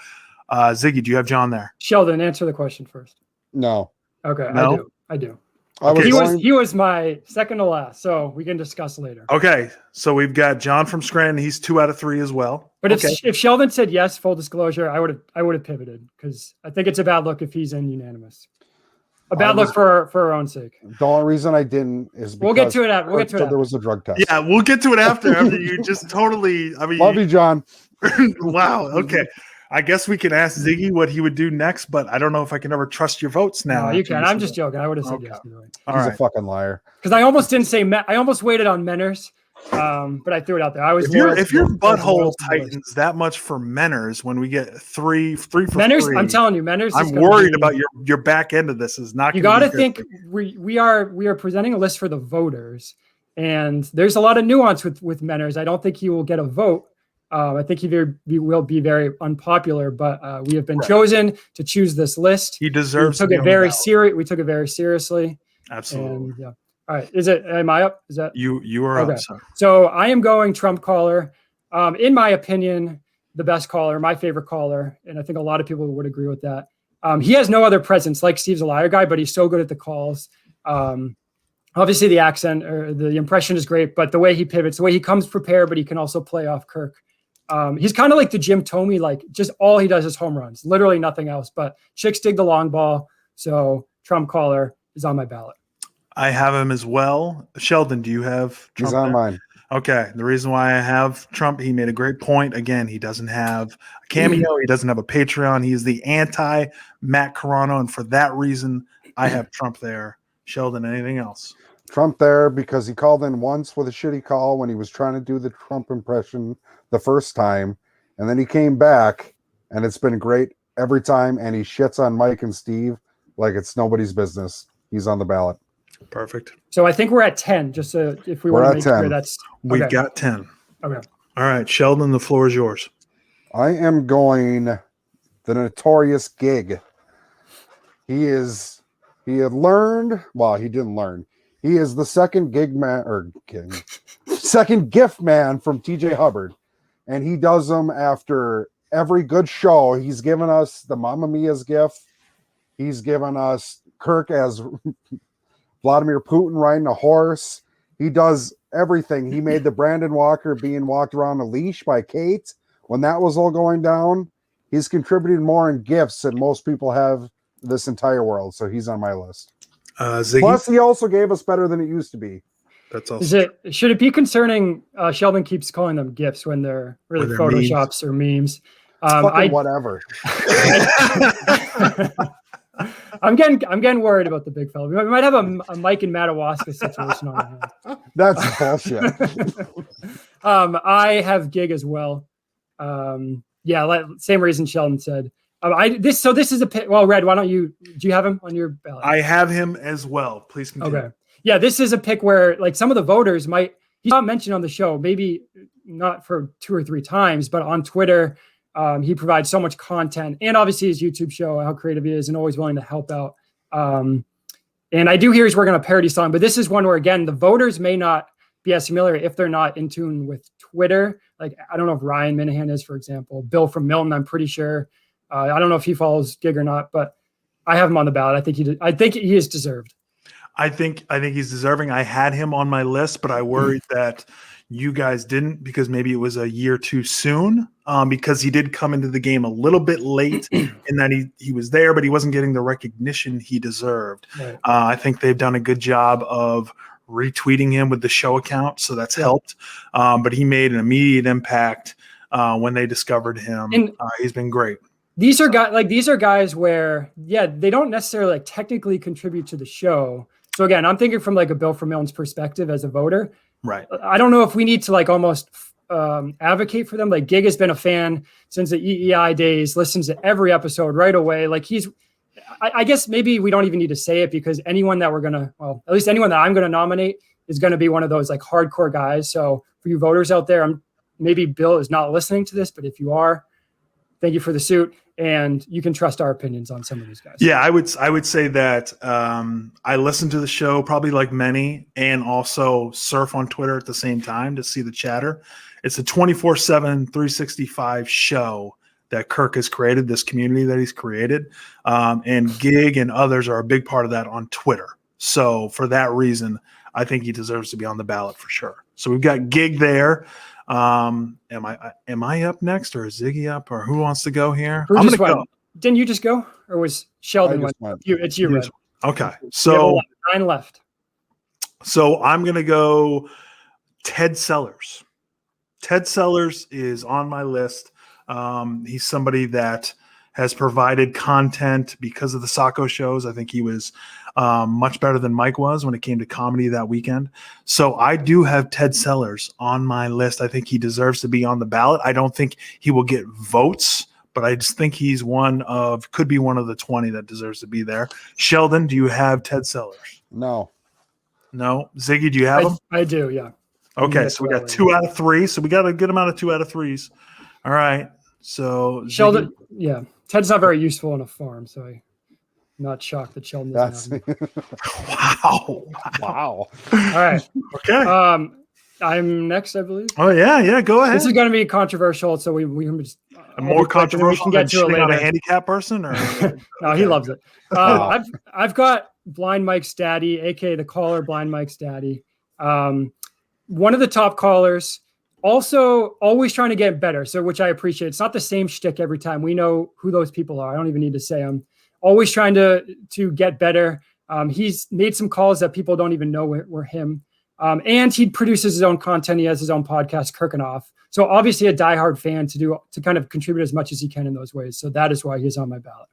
Ziggy, do you have John there? Sheldon, answer the question first. No. Okay, No? I do. Okay. He was my second to last, so we can discuss later. Okay, so we've got John from Scranton. He's 2 out of 3 as well. But if Sheldon said yes, full disclosure, I would have pivoted because I think it's a bad look if he's in unanimous. A bad look for our own sake. The only reason I didn't is because we'll get to it after. There was a drug test. Yeah, we'll get to it after you just totally. I mean, love you, John. Wow. Okay. I guess we can ask Ziggy what he would do next, but I don't know if I can ever trust your votes now. No, you can. I'm just joking. I would have said yes. He's a fucking liar. Because I almost didn't say. I almost waited on Menners, but I threw it out there. I was. If your butthole tightens that much for Menners when we get three for Menners, 3, I'm telling you, Menners. I'm worried about your back end of this. Is not. You got to think we are presenting a list for the voters, and there's a lot of nuance with Menners. I don't think he will get a vote. I think he will be very unpopular, but we have been chosen to choose this list. He deserves. We took it very serious. We took it very seriously. Absolutely. And, all right. Am I up? Is that you are okay. up? Sir. So I am going Trump caller. In my opinion, the best caller, my favorite caller, and I think a lot of people would agree with that. He has no other presence like Steve's a liar guy, but he's so good at the calls. Obviously, the accent or the impression is great, but the way he pivots, the way he comes prepared, but he can also play off Kirk. He's kind of like the Jim Thome, like just all he does is home runs, literally nothing else. But chicks dig the long ball, so Trump caller is on my ballot. I have him as well. Sheldon, do you have Trump? He's on mine. Okay. The reason why I have Trump, he made a great point. Again, he doesn't have a cameo. He doesn't have a Patreon. He is the anti-Matt Carano, and for that reason, I have Trump there. Sheldon, anything else? Trump there because he called in once with a shitty call when he was trying to do the Trump impression the first time, and then he came back, and it's been great every time, and he shits on Mike and Steve like it's nobody's business. He's on the ballot. Perfect. So I think we're at 10, just so if we want to make sure that's... We've okay. got 10. Okay. All right, Sheldon, the floor is yours. I am going the notorious Gig. He didn't learn. He is the second second gift man from TJ Hubbard. And he does them after every good show. He's given us the Mamma Mia's gift. He's given us Kirk as Vladimir Putin riding a horse. He does everything. He made the Brandon Walker being walked around a leash by Kate when that was all going down. He's contributed more in gifts than most people have this entire world, so he's on my list. Ziggy? Plus, he also gave us better than it used to be. That's also should it be concerning? Sheldon keeps calling them gifts when they're really photoshops or memes. Whatever. I'm getting worried about the big fella. We might have a Mike and Madawaska situation on our hands. That's bullshit. I have Gig as well. Same reason Sheldon said. This is a pick. Well, Red, why don't you? Do you have him on your ballot? I have him as well. Please continue. Okay. Yeah, this is a pick where like some of the voters might. He's not mentioned on the show, maybe not for 2 or 3 times, but on Twitter. He provides so much content, and obviously his YouTube show, how creative he is and always willing to help out. And I do hear he's working on a parody song, but this is one where, again, the voters may not be as familiar if they're not in tune with Twitter. Like, I don't know if Ryan Minahan is, for example. Bill from Milton, I'm pretty sure. I don't know if he follows Gig or not, but I have him on the ballot. I think he is deserved. I think he's deserving. I had him on my list, but I worried that you guys didn't because maybe it was a year too soon. Because he did come into the game a little bit late in that he was there, but he wasn't getting the recognition he deserved. Right. I think they've done a good job of retweeting him with the show account, so that's helped. But he made an immediate impact when they discovered him. And he's been great. These are guys where, they don't necessarily like technically contribute to the show. So again, I'm thinking from like a Bill from Milton's perspective as a voter. Right. I don't know if we need to like almost advocate for them. Like Gig has been a fan since the EEI days, listens to every episode right away. Like I guess maybe we don't even need to say it because anyone that at least anyone that I'm going to nominate is going to be one of those like hardcore guys. So for you voters out there, maybe Bill is not listening to this, but if you are, thank you for the suit. And you can trust our opinions on some of these guys. Yeah, I would say that I listen to the show probably like many and also surf on Twitter at the same time to see the chatter. It's a 24/7, 365 show that Kirk has created, this community that he's created. And Gig and others are a big part of that on Twitter. So for that reason, I think he deserves to be on the ballot for sure. So we've got Gig there. Am I up next, or is Ziggy up, or who wants to go here? I'm gonna go. Didn't you just go, or was Sheldon went? It's you, Red. Okay, so 9 left. So I'm gonna go Ted Sellers. Ted Sellers is on my list. He's somebody that has provided content because of the Sacco shows. I think he was much better than Mike was when it came to comedy that weekend. So I do have Ted Sellers on my list. I think he deserves to be on the ballot. I don't think he will get votes, but I just think he's could be one of the 20 that deserves to be there. Sheldon, do you have Ted Sellers? No. Ziggy, do you have him? I do, yeah. Okay, so we got 2 out of 3. So we got a good amount of 2 out of 3s. All right. So Sheldon, yeah. Ted's not very useful on a farm, so I'm not shocked that Sheldon doesn't have him. Wow. All right. Okay. I'm next, I believe. Oh, yeah. Go ahead. This is going to be controversial, so we can just more controversial than shitting on a handicapped person? Or no, he loves it. I've got Blind Mike's daddy, aka the caller, Blind Mike's daddy. One of the top callers. Also, always trying to get better, so which I appreciate. It's not the same shtick every time. We know who those people are. I don't even need to say them. Always trying to get better. He's made some calls that people don't even know were him. And he produces his own content. He has his own podcast, Kirk and HOF. So obviously a diehard fan to kind of contribute as much as he can in those ways. So that is why he's on my ballot.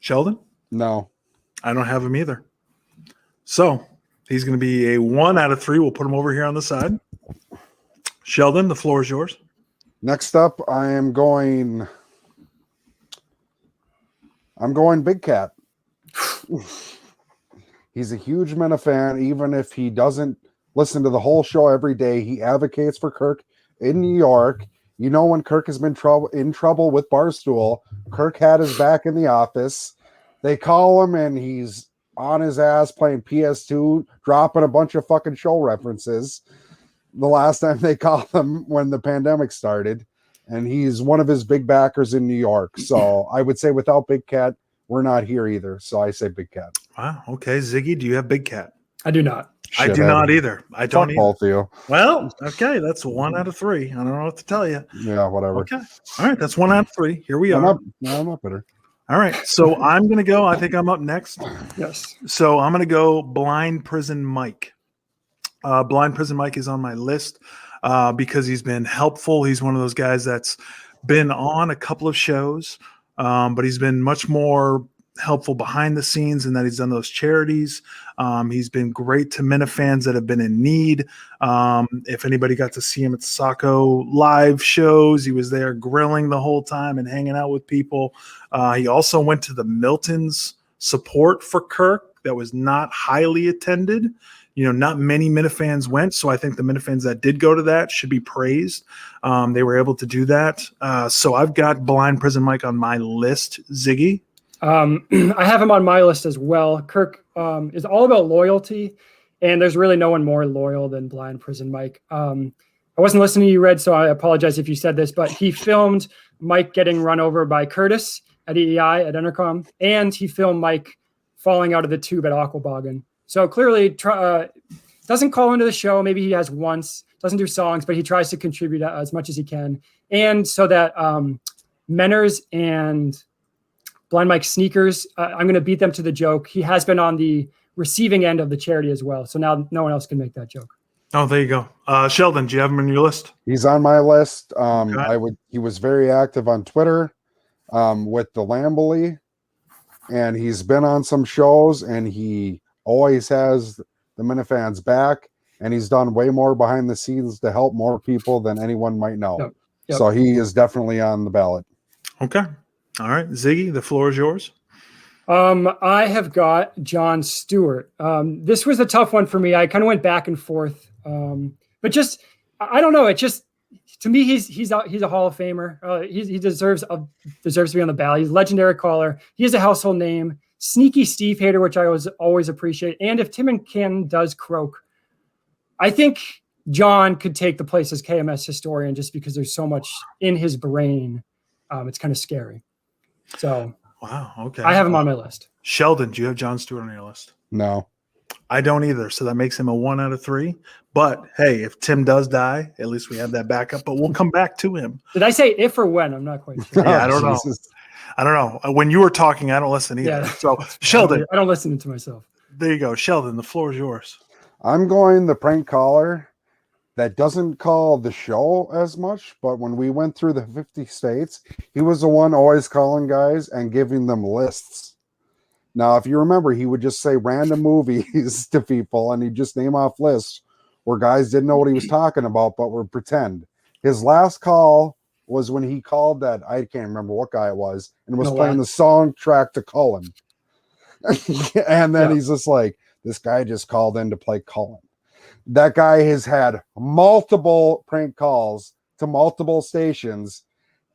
Sheldon? No. I don't have him either. So he's going to be a 1 out of 3. We'll put him over here on the side. Sheldon, the floor is yours. Next up, I'm going Big Cat. He's a huge Minifan. Even if he doesn't listen to the whole show every day, he advocates for Kirk in New York. You know, when Kirk has been in trouble with Barstool, Kirk had his back in the office. They call him, and he's on his ass playing PS2, dropping a bunch of fucking show references. The last time they called him when the pandemic started, and he's one of his big backers in New York. So I would say without Big Cat, we're not here either. So I say Big Cat. Wow. Okay, Ziggy, do you have Big Cat? I do not. I do not either. I don't either. Both of you. Well, okay, that's 1 out of 3. I don't know what to tell you. Yeah, whatever. Okay. All right, that's 1 out of 3. Here we are. I'm up with her. All right, so I'm going to go. I think I'm up next. Yes. So I'm going to go Blind Prison Mike. Blind Prison Mike is on my list because he's been helpful. He's one of those guys that's been on a couple of shows, but he's been much more helpful behind the scenes in that he's done those charities. He's been great to Minifans that have been in need. If anybody got to see him at the Saco live shows, he was there grilling the whole time and hanging out with people. He also went to the Milton's support for Kirk that was not highly attended. Not many Minifans went, so I think the Minifans that did go to that should be praised. They were able to do that. So I've got Blind Prison Mike on my list. Ziggy? I have him on my list as well. Kirk is all about loyalty, and there's really no one more loyal than Blind Prison Mike. I wasn't listening to you, Red, so I apologize if you said this, but he filmed Mike getting run over by Curtis at EEI at Intercom, and he filmed Mike falling out of the tube at Aquaboggin. So clearly doesn't call into the show. Maybe he has once, doesn't do songs, but he tries to contribute as much as he can. And so that Menners and Blind Mike sneakers, I'm going to beat them to the joke. He has been on the receiving end of the charity as well. So now no one else can make that joke. Oh, there you go. Sheldon, do you have him on your list? He's on my list. Okay. He was very active on Twitter with the Lambley, and he's been on some shows, and he always has the Minifans back, and he's done way more behind the scenes to help more people than anyone might know. Yep. So he is definitely on the ballot. Okay. All right. Ziggy, the floor is yours. I have got Jon Stewart. This was a tough one for me. I kind of went back and forth. But just, I don't know. It just, to me, he's a Hall of Famer. He deserves to be on the ballot. He's a legendary caller. He is a household name. Sneaky Steve hater, which I always appreciate. And if Tim and Ken does croak, I think John could take the place as KMS historian just because there's so much in his brain. It's kind of scary. So wow, okay. I have him on my list. Sheldon, do you have Jon Stewart on your list? No. I don't either. So that makes him a 1 out of 3. But hey, if Tim does die, at least we have that backup. But we'll come back to him. Did I say if or when? I'm not quite sure. Yeah, I don't know. I don't know. When you were talking, I don't listen either. Yeah. So Sheldon, I don't listen to myself. There you go, Sheldon. The floor is yours. I'm going the prank caller that doesn't call the show as much, but when we went through the 50 states, he was the one always calling guys and giving them lists. Now, if you remember, he would just say random movies to people, and he'd just name off lists where guys didn't know what he was talking about, but would pretend. His last call was when he called that, I can't remember what guy it was, and was playing the soundtrack to Cullen. And then he's just like, this guy just called in to play Cullen. That guy has had multiple prank calls to multiple stations,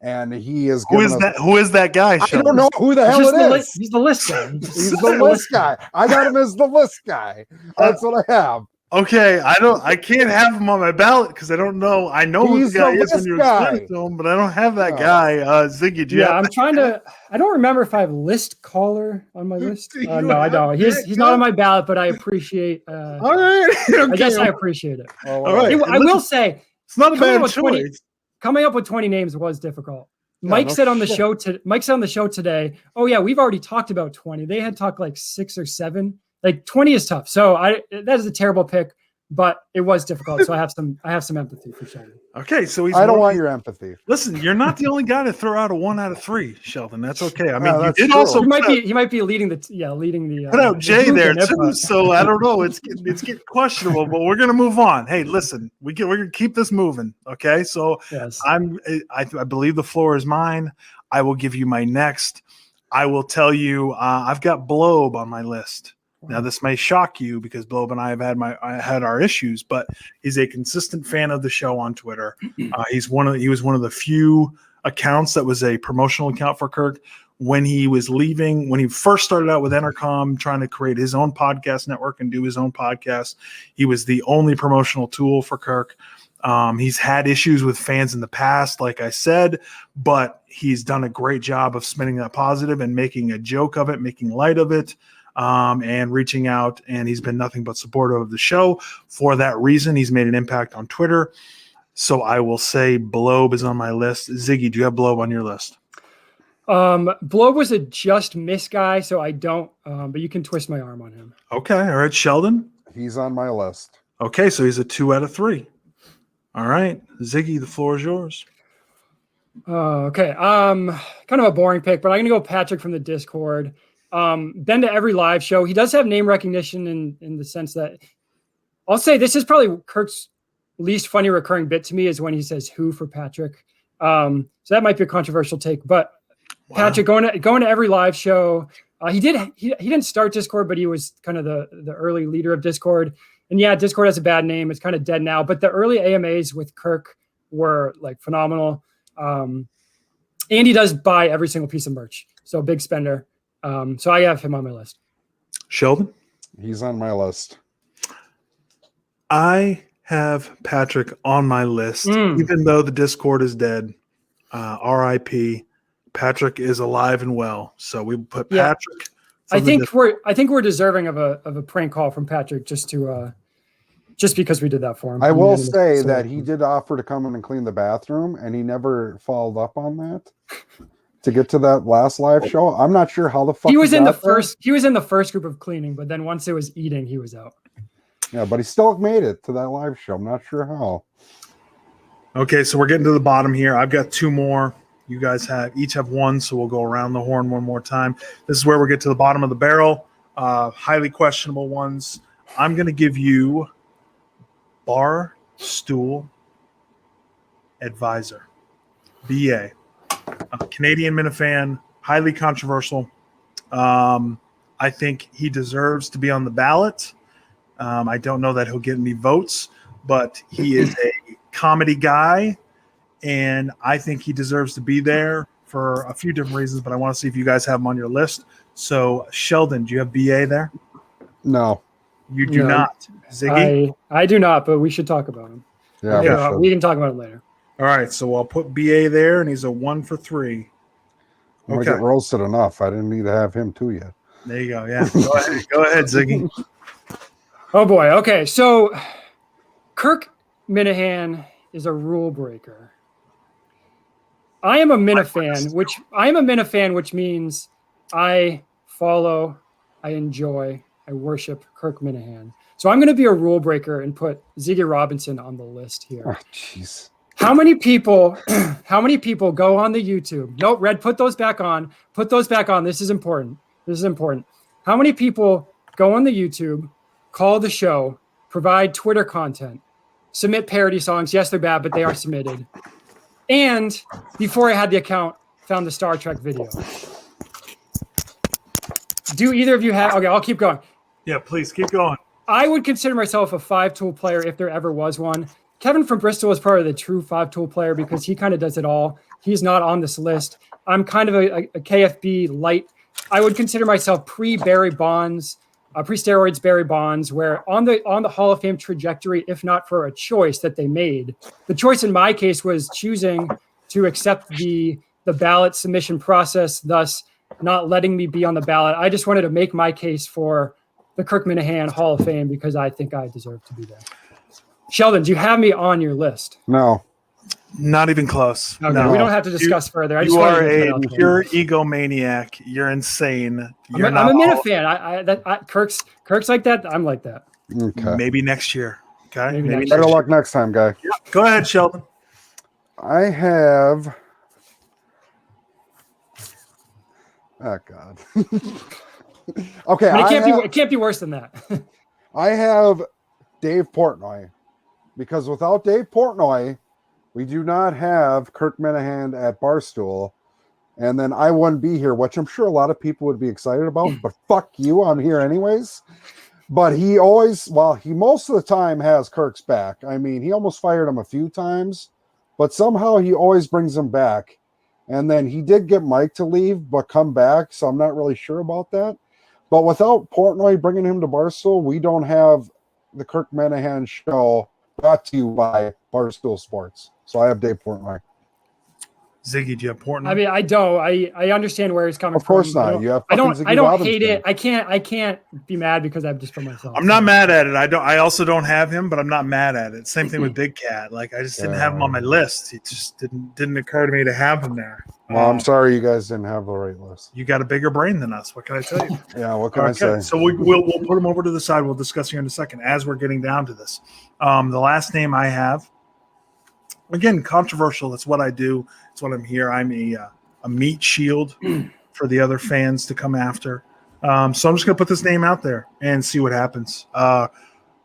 and he is. Who is that guy? I don't know who the hell it is. He's the list guy. He's the list guy. I got him as the list guy. That's what I have. Okay, I can't have him on my ballot because I don't know. I know who the guy is when you explain it to him, but I don't have that guy. Ziggy, do you have I'm trying to. I don't remember if I have list caller on my list. No, I don't. He's not on my ballot, but I appreciate. All right, okay. I guess I appreciate it. All right, I will say it's not a bad choice. Coming up with 20 names was difficult. Mike said on the show Mike said on the show today, "Oh yeah, we've already talked about 20." They had talked like 6 or 7. Like 20 is tough. So that is a terrible pick, but it was difficult. So I have some empathy for Sheldon. Okay, so I don't want your empathy. Listen, you're not the only guy to throw out a 1 out of 3, Sheldon. That's okay. I mean, you did also he might be leading the put out Jay there too. So I don't know. It's getting questionable, but we're gonna move on. Hey, listen, we're gonna keep this moving. Okay, so yes. I believe the floor is mine. I will give you my next. I will tell you I've got Blobe on my list. Now, this may shock you because Blobe and I have had our issues, but he's a consistent fan of the show on Twitter. He was one of the few accounts that was a promotional account for Kirk. when he was leaving, when he first started out with Entercom, trying to create his own podcast network and do his own podcast. He was the only promotional tool for Kirk. He's had issues with fans in the past, like I said, but he's done a great job of spinning that positive and making a joke of it, making light of it, and reaching out. And he's been nothing but supportive of the show. For that reason, he's made an impact on Twitter. So I will say Blobe is on my list. Ziggy, do you have Blobe on your list? Blobe was a just miss guy, so I don't, but you can twist my arm on him. Okay. All right. Sheldon? He's on my list. Okay. So he's a 2 out of 3. All right. Ziggy, the floor is yours. Okay. Kind of a boring pick, but I'm going to go Patrick from the Discord. Been to every live show. He does have name recognition in the sense that I'll say this is probably Kirk's least funny recurring bit to me is when he says "who" for Patrick. So that might be a controversial take, but wow. Patrick going to every live show. He didn't start Discord, but he was kind of the early leader of Discord. And yeah, Discord has a bad name. It's kind of dead now, but the early AMAs with Kirk were like phenomenal. And he does buy every single piece of merch. So big spender. So I have him on my list. Sheldon? He's on my list. I have Patrick on my list, even though the Discord is dead. RIP. Patrick is alive and well. So we put Patrick. I think we're deserving of a prank call from Patrick just because we did that for him. I will say that he did offer to come in and clean the bathroom, and he never followed up on that to get to that last live show. I'm not sure how the fuck he was in the first group of cleaning, but then once it was eating, he was out. Yeah, but he still made it to that live show. I'm not sure how. Okay, so we're getting to the bottom here. I've got 2 more. You guys each have 1, so we'll go around the horn one more time. This is where we get to the bottom of the barrel. Highly questionable ones. I'm going to give you Bar Stool Advisor, BA, a Canadian Minifan, highly controversial. I think he deserves to be on the ballot. I don't know that he'll get any votes, but he is a comedy guy. And I think he deserves to be there for a few different reasons, but I want to see if you guys have him on your list. So, Sheldon, do you have BA there? No. You do not. Ziggy? I do not, but we should talk about him. Yeah, we can talk about him later. All right, so I'll put BA there, and he's a 1 for 3. I'm going to get roasted enough. I didn't need to have him too yet. There you go, yeah. Go ahead, Ziggy. Oh, boy. Okay, so Kirk Minahan is a rule breaker. I am a Minifan, which means I follow, I enjoy, I worship Kirk Minahan. So I'm going to be a rule breaker and put Ziggy Robinson on the list here. Oh, jeez. How many people go on the YouTube? Nope, Red, put those back on. Put those back on. This is important. How many people go on the YouTube, call the show, provide Twitter content, submit parody songs? Yes, they're bad, but they are submitted. And before I had the account, found the Star Trek video. Do either of you have? Okay, I'll keep going. Yeah, please keep going. I would consider myself a 5-tool player if there ever was one. Kevin from Bristol is probably the true 5-tool player because he kind of does it all. He's not on this list. I'm kind of a KFB light. I would consider myself pre-Barry Bonds, pre-steroids Barry Bonds, where on the Hall of Fame trajectory, if not for a choice that they made, the choice in my case was choosing to accept the ballot submission process, thus not letting me be on the ballot. I just wanted to make my case for the Kirk Minahan Hall of Fame because I think I deserve to be there. Sheldon, do you have me on your list? No. Not even close. Okay, no. We don't have to discuss further. You are a pure egomaniac. You're insane. I'm a Minifan. Kirk's like that. I'm like that. Okay. Maybe next year. Okay. Maybe better luck next time, guy. Yeah. Go ahead, Sheldon. I have. Oh God. Okay. I mean, it can't be worse than that. I have Dave Portnoy, because without Dave Portnoy, we do not have Kirk Minahan at Barstool, and then I wouldn't be here, which I'm sure a lot of people would be excited about, but fuck you, I'm here anyways. But he most of the time has Kirk's back. I mean, he almost fired him a few times, but somehow he always brings him back. And then he did get Mike to leave, but come back. So I'm not really sure about that. But without Portnoy bringing him to Barstool, we don't have the Kirk Minahan show brought to you by Barstool Sports. So I have Dave Portnoy. Ziggy, do you have Portnoy? I mean, I don't. I understand where he's coming from. Of course not. You have I fucking don't. Ziggy I don't Robinson. hate it. I can't be mad because I've just put myself. I'm not mad at it. I also don't have him, but I'm not mad at it. Same thing with Big Cat. Like I just didn't have him on my list. It just didn't occur to me to have him there. Well, I'm sorry you guys didn't have the right list. You got a bigger brain than us. What can I tell you? Yeah, what can I say? So we'll put him over to the side. We'll discuss here in a second as we're getting down to this. The last name I have, again, controversial. It's what I do. It's what I'm here. I'm a meat shield for the other fans to come after. So I'm just going to put this name out there and see what happens.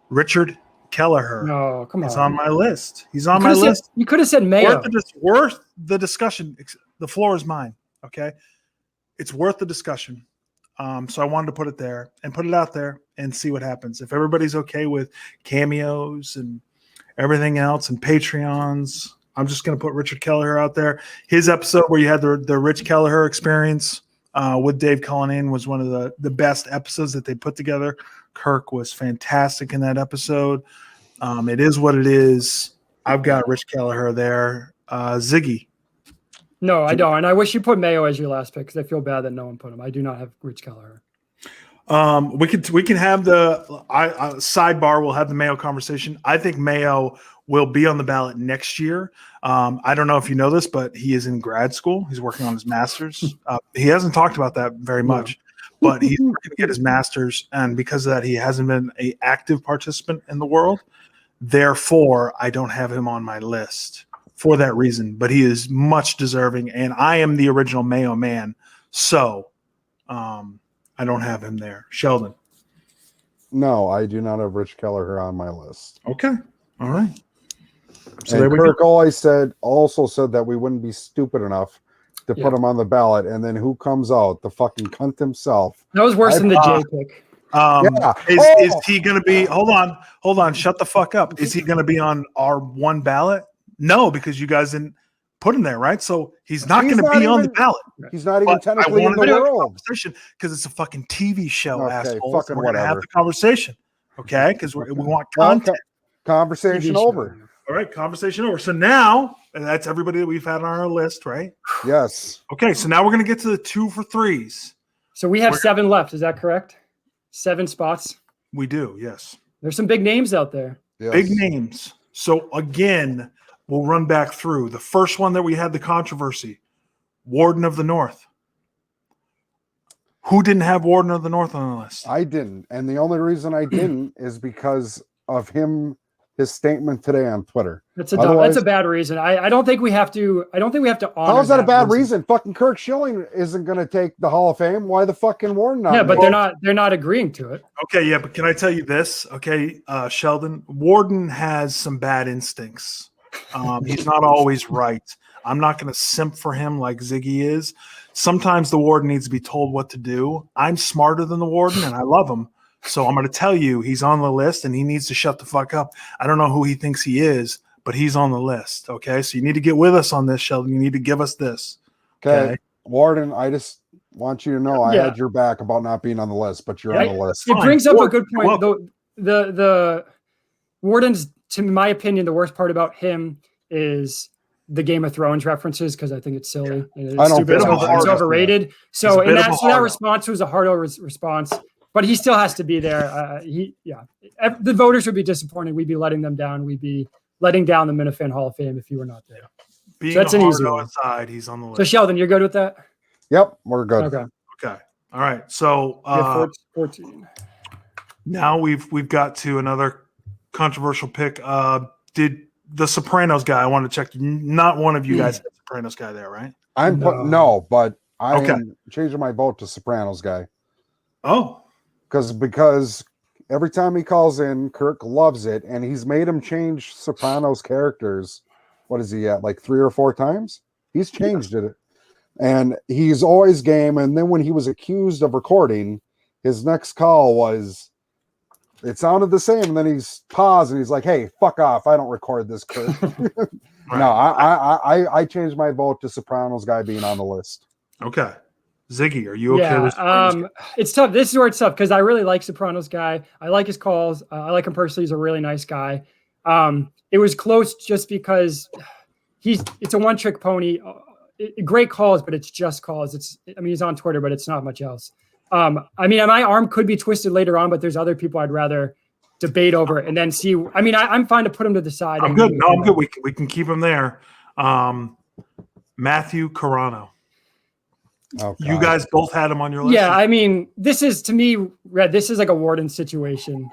Richard Kelleher. No, come on. He's on my list. He's on my list. You could have said Mayo. Worth the discussion. The floor is mine. Okay. It's worth the discussion. So I wanted to put it there and put it out there and see what happens. If everybody's okay with cameos and everything else and Patreons, I'm just going to put Richard Kelleher out there. His episode where you had the Rich Kelleher experience with Dave Cullinane was one of the best episodes that they put together. Kirk was fantastic in that episode. It is what it is. I've got Rich Kelleher there. Ziggy. No, I don't. And I wish you put Mayo as your last pick because I feel bad that no one put him. I do not have Rich Kelleher. We can have the sidebar. We'll have the Mayo conversation. I think Mayo will be on the ballot next year. I don't know if you know this, but he is in grad school. He's working on his master's. He hasn't talked about that very much, but he's going to get his master's. And because of that, he hasn't been an active participant in the world. Therefore, I don't have him on my list for that reason, but he is much deserving. And I am the original Mayo man. So, I don't have him there. Sheldon. No, I do not have Rich Kelleher on my list. Okay. All right. So and Kirk also said that we wouldn't be stupid enough to put him on the ballot. And then who comes out? The fucking cunt himself. That was worse than the J pick. Is he going to be – hold on. Shut the fuck up. Is he going to be on our one ballot? No, because you guys didn't put him there, right? So he's not going to be on the ballot. He's not even technically in the world. Because it's a fucking TV show, asshole. Fucking we're going to have the conversation, okay? Because we want content. Conversation over. All right, conversation over. So now, and that's everybody that we've had on our list, right? Yes. Okay, so now we're going to get to the 2 for 3s. So we have 7 left. Is that correct? 7 spots? We do, yes. There's some big names out there. Yes. Big names. So again, we'll run back through. The first one that we had the controversy, Warden of the North. Who didn't have Warden of the North on the list? I didn't. And the only reason I didn't is because of his statement today on Twitter. That's a bad reason. I don't think we have to honor. How is that a bad reason? Fucking Kirk Schilling isn't going to take the Hall of Fame. Why the fucking Warden not? Yeah, but they're not agreeing to it. Okay, yeah, but can I tell you this? Okay, Sheldon, Warden has some bad instincts. He's not always right. I'm not going to simp for him like Ziggy is. Sometimes the Warden needs to be told what to do. I'm smarter than the Warden, and I love him. So I'm going to tell you he's on the list, and he needs to shut the fuck up. I don't know who he thinks he is, but he's on the list, okay? So you need to get with us on this, Sheldon. You need to give us this. Okay. Warden, I just want you to know I had your back about not being on the list, but you're on the list. It brings up a good point. The Warden's, to my opinion, the worst part about him is the Game of Thrones references, because I think it's silly. And it's stupid. It's overrated. So in that response was a hard response, but he still has to be there. The voters would be disappointed. We'd be letting them down. We'd be letting down the Minifan Hall of Fame if he were not there. Being so that's an easy one. Aside, he's on the list. So Sheldon, you're good with that? Yep, we're good. Okay. All right. So 14. Now we've got to another controversial pick. Did the Sopranos guy? I want to check. Not one of you guys had the Sopranos guy there, right? But I'm changing my vote to Sopranos guy. Oh, because every time he calls in, Kirk loves it, and he's made him change Sopranos characters. What is he at? Like 3 or 4 times? He's changed it, and he's always game. And then when he was accused of recording, his next call was, It sounded the same, and then he's paused and he's like, "Hey, fuck off! I don't record this, Kurt." No, I changed my vote to Sopranos guy being on the list. Okay, Ziggy, are you okay with? It's tough. This is where it's tough because I really like Sopranos guy. I like his calls. I like him personally. He's a really nice guy. It was close just because it's a one-trick pony. Great calls, but it's just calls. He's on Twitter, but it's not much else. My arm could be twisted later on, but there's other people I'd rather debate over and then see. I'm fine to put him to the side. I'm good. No, I'm good. We can keep him there. Matthew Carano. Oh, you guys both had him on your list? Yeah, this is, to me, Red, this is like a Warden situation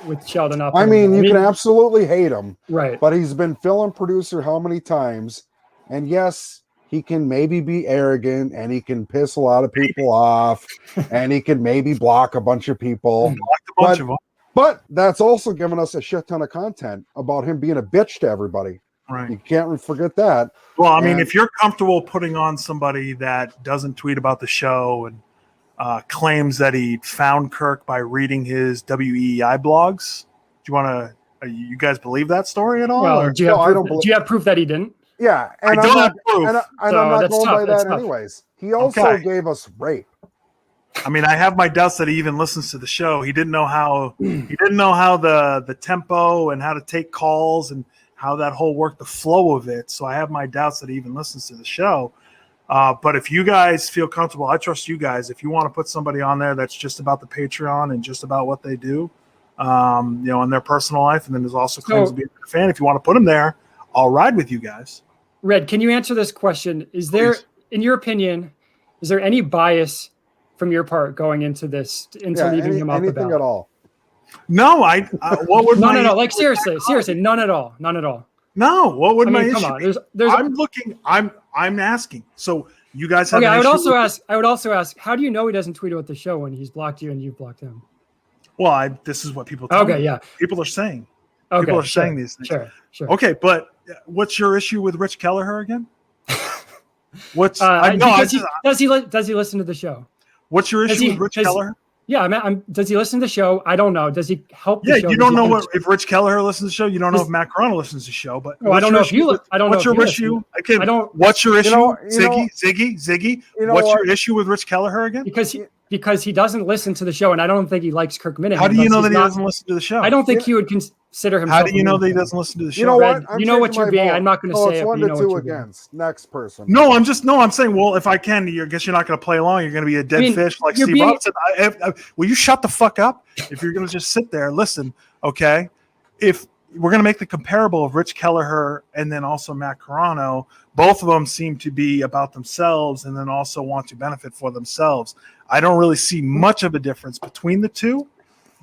with Sheldon up. You can absolutely hate him. Right. But he's been fill-in producer how many times? And yes, he can maybe be arrogant and he can piss a lot of people off and he can maybe block a bunch of people. But that's also given us a shit ton of content about him being a bitch to everybody. Right. You can't forget that. Well, if you're comfortable putting on somebody that doesn't tweet about the show and claims that he found Kirk by reading his WEI blogs, you guys believe that story at all? Well, do you have proof that he didn't? Yeah, and I'm not going by that anyways. He also gave us rape. I have my doubts that he even listens to the show. He didn't know how the tempo and how to take calls and how that whole worked, the flow of it. So I have my doubts that he even listens to the show. But if you guys feel comfortable, I trust you guys. If you want to put somebody on there that's just about the Patreon and just about what they do, in their personal life, and then there's also claims to be a fan. If you want to put them there, I'll ride with you guys. Red, can you answer this question? Is there, in your opinion, is there any bias from your part going into this, leaving him off the ballot? Anything at all? No, what would no. Like seriously, none at all. No, what would my issue? Come on, be? I'm asking. So you guys have. Okay, I would also ask. How do you know he doesn't tweet about the show when he's blocked you and you've blocked him? Well, this is what people. Tell me. Yeah. People are saying. Okay, people are saying these things. Sure. Okay, but what's your issue with Rich Kelleher again? Does he listen to the show? What's your issue with Rich Kelleher? Yeah, does he listen to the show? I don't know. Does he help the show? You don't know if Rich Kelleher listens to the show. You don't know if Matt Carano listens to the show. But I don't know if you. I don't know. What's your issue? What's your issue, Ziggy? What's your issue with Rich Kelleher again? Because he doesn't listen to the show, and I don't think he likes Kirk Minifan. How do you know that he doesn't listen to the show? I don't think he would consider himself. How do you know that he doesn't listen to the show? You know what? You know what you're being. I'm not going to say it. It's 1-2 against. Next person. No, I'm saying, well, if I can, I guess you're not going to play along. You're going to be a dead fish like Steve Robinson. Will you shut the fuck up? If you're going to just sit there, listen, okay? If we're going to make the comparable of Rich Kelleher and then also Matt Carano, both of them seem to be about themselves and then also want to benefit for themselves. I don't really see much of a difference between the two,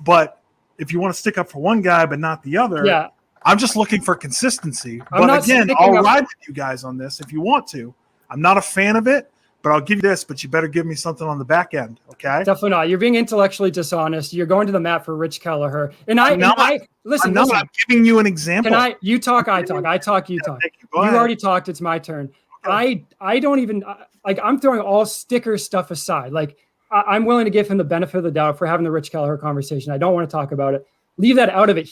but if you want to stick up for one guy but not the other, I'm just looking for consistency. But again, I'll ride with you guys on this if you want to. I'm not a fan of it, but I'll give you this, but you better give me something on the back end, okay? Definitely not. You're being intellectually dishonest. You're going to the mat for Rich Kelleher. And listen. I'm giving you an example. You talk, I talk. I talk, you talk. You already talked. It's my turn. Okay. I don't even, I'm throwing all sticker stuff aside. I'm willing to give him the benefit of the doubt for having the Rich Kelleher conversation. I don't want to talk about it. Leave that out of it.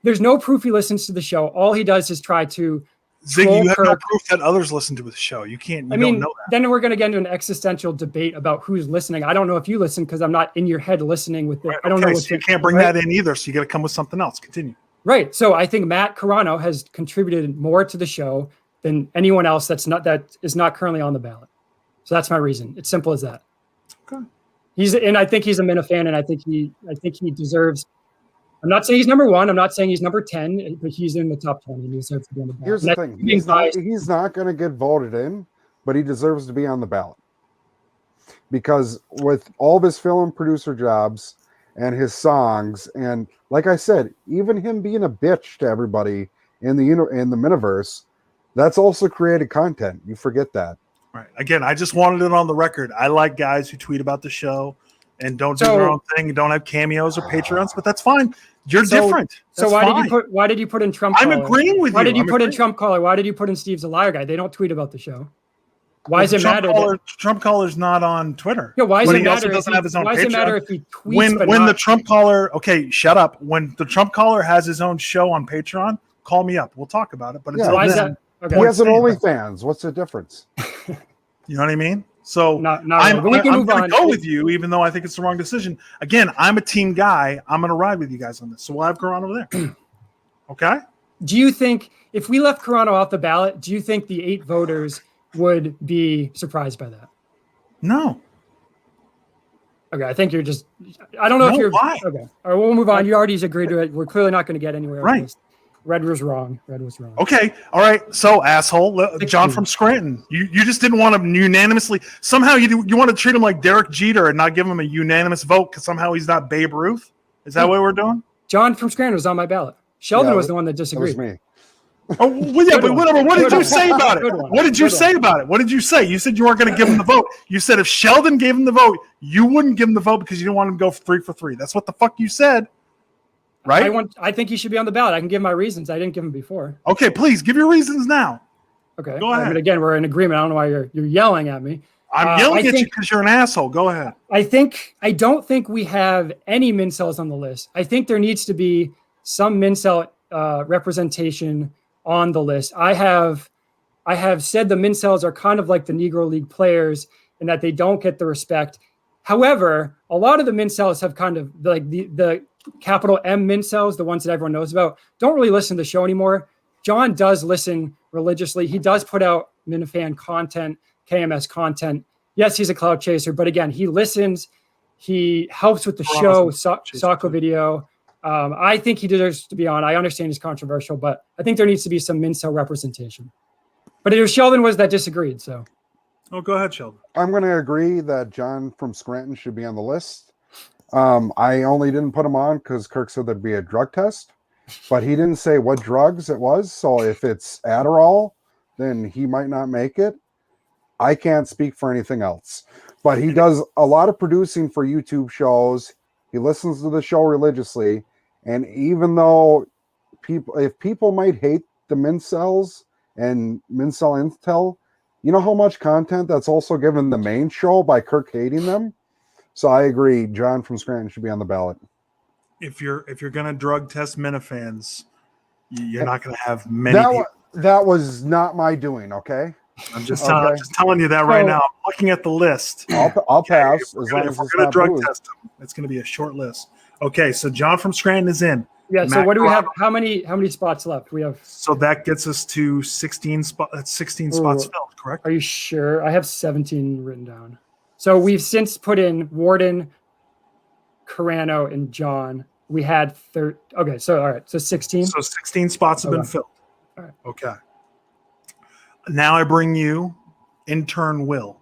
There's no proof he listens to the show. All he does is try to Ziggy, you have no proof that others listen to the show. You can't. You don't know that. Then we're going to get into an existential debate about who's listening. I don't know if you listen because I'm not in your head listening with it. Right, I don't know. So you can't bring that in either. So you got to come with something else. Continue. Right. So I think Matt Carano has contributed more to the show than anyone else that is not currently on the ballot. So that's my reason. It's simple as that. Okay. I think he's a Minifan, and I think he deserves. I'm not saying he's number 1. I'm not saying he's number 10, but he's in the top 20. He deserves to be on the ballot. Here's the thing: he's not going to get voted in, but he deserves to be on the ballot because with all of his film producer jobs and his songs, and like I said, even him being a bitch to everybody in the Miniverse, that's also created content. You forget that. Right. Again, I just wanted it on the record. I like guys who tweet about the show and don't do their own thing and don't have cameos or Patreons, but that's fine. You're different. So why did you put in Trump? I'm agreeing with you. Why did you put in Trump caller? Why did you put in Steve's a liar guy? They don't tweet about the show. Why does it matter? Trump caller's not on Twitter. Yeah, why does it matter? Doesn't have his own why does it Patreon. matter if he tweets? When the Trump caller, okay, shut up. When the Trump caller has his own show on Patreon, call me up. We'll talk about it. But Yeah. Why is that? Okay. He has an OnlyFans. What's the difference? You know what I mean? So not I'm we can move going on. to go with you, even though I think it's the wrong decision. Again, I'm a team guy. I'm going to ride with you guys on this. So we'll have Carano over there. Okay? Do you think if we left Carano off the ballot, do you think the 8 voters would be surprised by that? No. Okay, I think you're just. I don't know if you're. Why? Okay, all right, we'll move on. You already agreed to it. We're clearly not going to get anywhere. Right. With this. Red was wrong. Okay. All right. So, asshole, John from Scranton, you just didn't want to unanimously. Somehow you want to treat him like Derek Jeter and not give him a unanimous vote because somehow he's not Babe Ruth. Is that what we're doing? John from Scranton was on my ballot. Sheldon was the one that disagreed. That was me. Oh, well, yeah, but whatever. What did you say about it? What did you say about it? What did you say? You said you weren't going to give him the vote. You said if Sheldon gave him the vote, you wouldn't give him the vote because you didn't want him to go 3 for 3. That's what the fuck you said, right? I think he should be on the ballot. I can give my reasons. I didn't give him before. Okay, please give your reasons now. Okay. Go ahead. I mean, again, we're in agreement. I don't know why you're yelling at me. I'm yelling at you because you're an asshole. Go ahead. I don't think we have any min-cells on the list. I think there needs to be some min-cell representation on the list. I have said the min-cells are kind of like the Negro League players in that they don't get the respect. However, a lot of the min-cells have kind of like the capital M min-cells, the ones that everyone knows about, don't really listen to the show anymore. John does listen religiously. He does put out Minifan content, KMS content. Yes, he's a cloud chaser, but again, he listens. He helps with the show, Soccer video. I think he deserves to be on. I understand he's controversial, but I think there needs to be some min-cell representation. But it was Sheldon that disagreed. So, go ahead, Sheldon. I'm going to agree that John from Scranton should be on the list. I only didn't put him on because Kirk said there'd be a drug test, but he didn't say what drugs it was. So if it's Adderall, then he might not make it. I can't speak for anything else, but he does a lot of producing for YouTube shows. He listens to the show religiously. And even though people might hate the min-cells and min-cell intel, you know how much content that's also given the main show by Kirk hating them? So I agree. John from Scranton should be on the ballot. If you're gonna drug test Minifans, you're not gonna have many. That was not my doing. Okay. I'm just telling you that right now. I'm looking at the list. I'll pass if we're gonna drug test them, it's gonna be a short list. Okay, so John from Scranton is in. Yeah. So what do we have? How many spots left? We have. So that gets us to 16 spots. That's 16 spots filled, correct? Are you sure? I have 17 written down. So we've since put in Warden, Carano, and John. We had Okay, so all right, so 16. So 16 spots have been filled. All right. Okay. Now I bring you intern Will.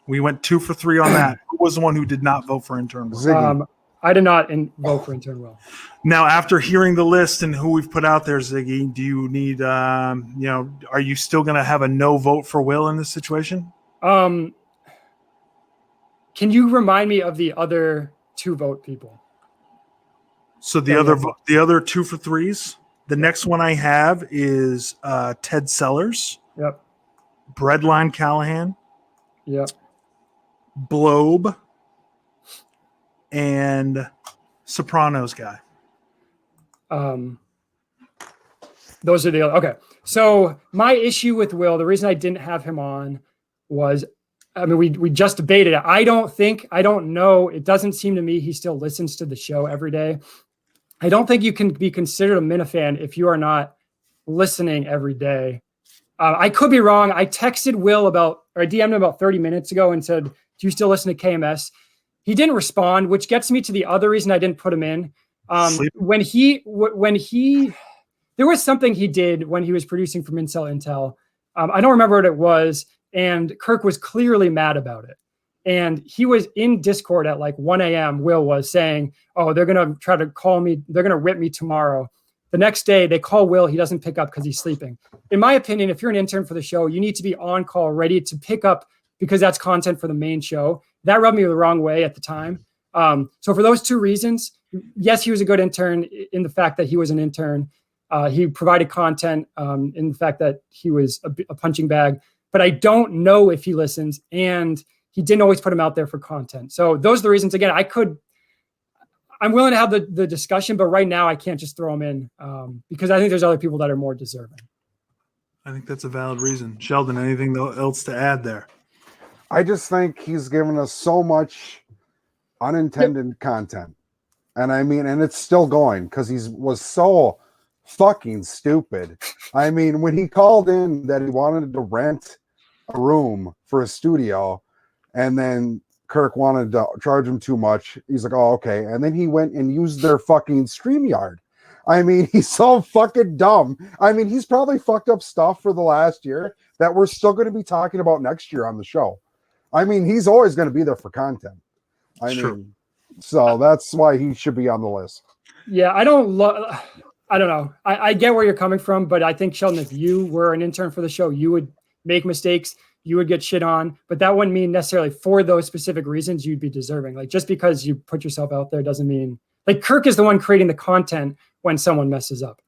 We went 2 for 3 on that. Who was the one who did not vote for intern Will? I did not vote for intern Will. Now, after hearing the list and who we've put out there, Ziggy, do you need, are you still going to have a no vote for Will in this situation? Can you remind me of the other 2 vote people? So the other 2 for 3s. The next one I have is Ted Sellers. Yep. Breadline Callahan. Yep. Blobe. And Sopranos guy. Those are the other. Okay. So my issue with Will, the reason I didn't have him on was, I mean, we just debated it. I don't know. It doesn't seem to me he still listens to the show every day. I don't think you can be considered a Minifan if you are not listening every day. I could be wrong. I texted Will I DM'd him about 30 minutes ago and said, do you still listen to KMS? He didn't respond, which gets me to the other reason I didn't put him in. When there was something he did when he was producing for Mincel Intel. I don't remember what it was. And Kirk was clearly mad about it. And he was in Discord at like 1 a.m. Will was saying, oh, they're going to try to call me. They're going to rip me tomorrow. The next day they call Will. He doesn't pick up because he's sleeping. In my opinion, if you're an intern for the show, you need to be on call, ready to pick up because that's content for the main show. That rubbed me the wrong way at the time. So for those 2 reasons, yes, he was a good intern in the fact that he was an intern. He provided content in the fact that he was a punching bag. but I don't know if he listens, and he didn't always put him out there for content. So those are the reasons. Again, I'm willing to have the discussion, but right now I can't just throw him in because I think there's other people that are more deserving. I think that's a valid reason. Sheldon, anything else to add there? I just think he's given us so much unintended content. And I mean, and it's still going because he was so fucking stupid. I mean, when he called in that he wanted to rent a room for a studio and then Kirk wanted to charge him too much, he's like, oh, okay. And then he went and used their fucking StreamYard. I mean, he's so fucking dumb. I mean, he's probably fucked up stuff for the last year that we're still going to be talking about next year on the show. I mean, he's always going to be there for content. I mean, so that's why he should be on the list. Yeah, I don't know. I get where you're coming from, but I think, Sheldon, if you were an intern for the show, you would make mistakes, you would get shit on, but that wouldn't mean necessarily for those specific reasons you'd be deserving. Like, just because you put yourself out there doesn't mean, like, Kirk is the one creating the content when someone messes up,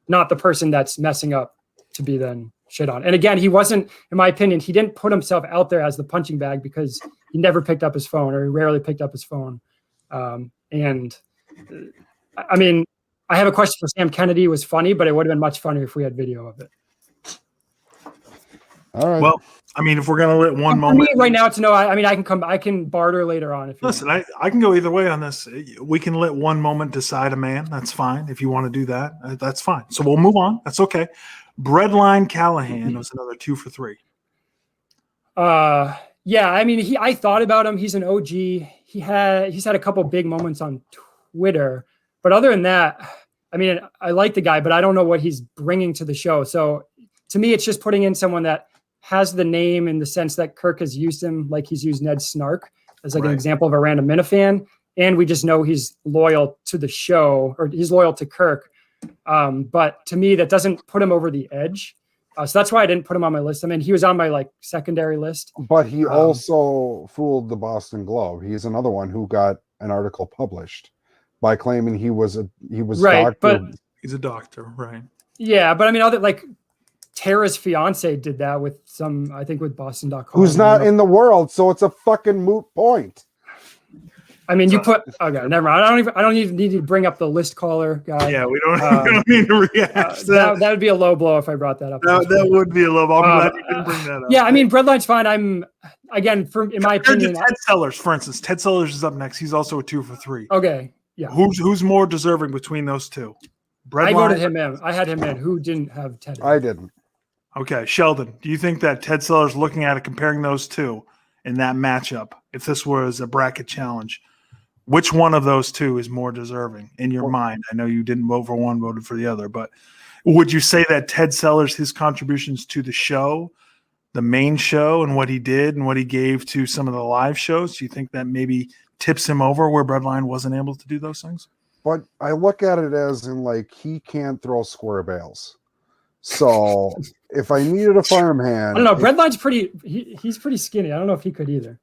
not the person that's messing up to be then shit on. And again, he wasn't, in my opinion, he didn't put himself out there as the punching bag because he never picked up his phone, or he rarely picked up his phone. And I mean, I have a question for Sam Kennedy. It was funny, but it would have been much funnier if we had video of it. All right. Well, I mean, if we're going to let one For moment. me right now, to know, I mean, I can barter later on. If you Listen, want. I can go either way on this. We can let one moment decide a man. That's fine. If you want to do that, that's fine. So we'll move on. That's okay. Breadline Callahan was another 2 for 3. Yeah, I mean, I thought about him. He's an OG. He's had a couple big moments on Twitter, but other than that, I mean, I like the guy, but I don't know what he's bringing to the show. So to me, it's just putting in someone that has the name in the sense that Kirk has used him, like he's used Ned Snark as like an example of a random Minifan. And we just know he's loyal to the show, or he's loyal to Kirk. But to me, that doesn't put him over the edge. So that's why I didn't put him on my list. I mean, he was on my like secondary list. But he also fooled the Boston Globe. He's another one who got an article published by claiming he was right, doctor. but he's a doctor, right? Yeah, but I mean, other like Tara's fiance did that with I think with Boston.com. Who's not in the world, so it's a fucking moot point. I mean, okay, never mind. I don't even need to bring up the list caller guy. Yeah, we don't need to react to that. That would be a low blow if I brought that up. That would be a low blow. I'm glad you didn't bring that up. Yeah, I mean, Breadline's fine. In my opinion, Ted Sellers, for instance. Ted Sellers is up next. He's also a 2 for 3. Okay, yeah. Who's more deserving between those two? Breadline? I voted him in. I had him in. Who didn't have Ted? I didn't. Okay, Sheldon, do you think that Ted Sellers, looking at it, comparing those two in that matchup, if this was a bracket challenge, which one of those two is more deserving in your mind? I know you didn't vote for one, voted for the other, but would you say that Ted Sellers, his contributions to the show, the main show, and what he did and what he gave to some of the live shows, do you think that maybe tips him over where Breadline wasn't able to do those things? But I look at it as in like he can't throw square bales. So if I needed a farmhand, I don't know. Breadline's he's pretty skinny. I don't know if he could either.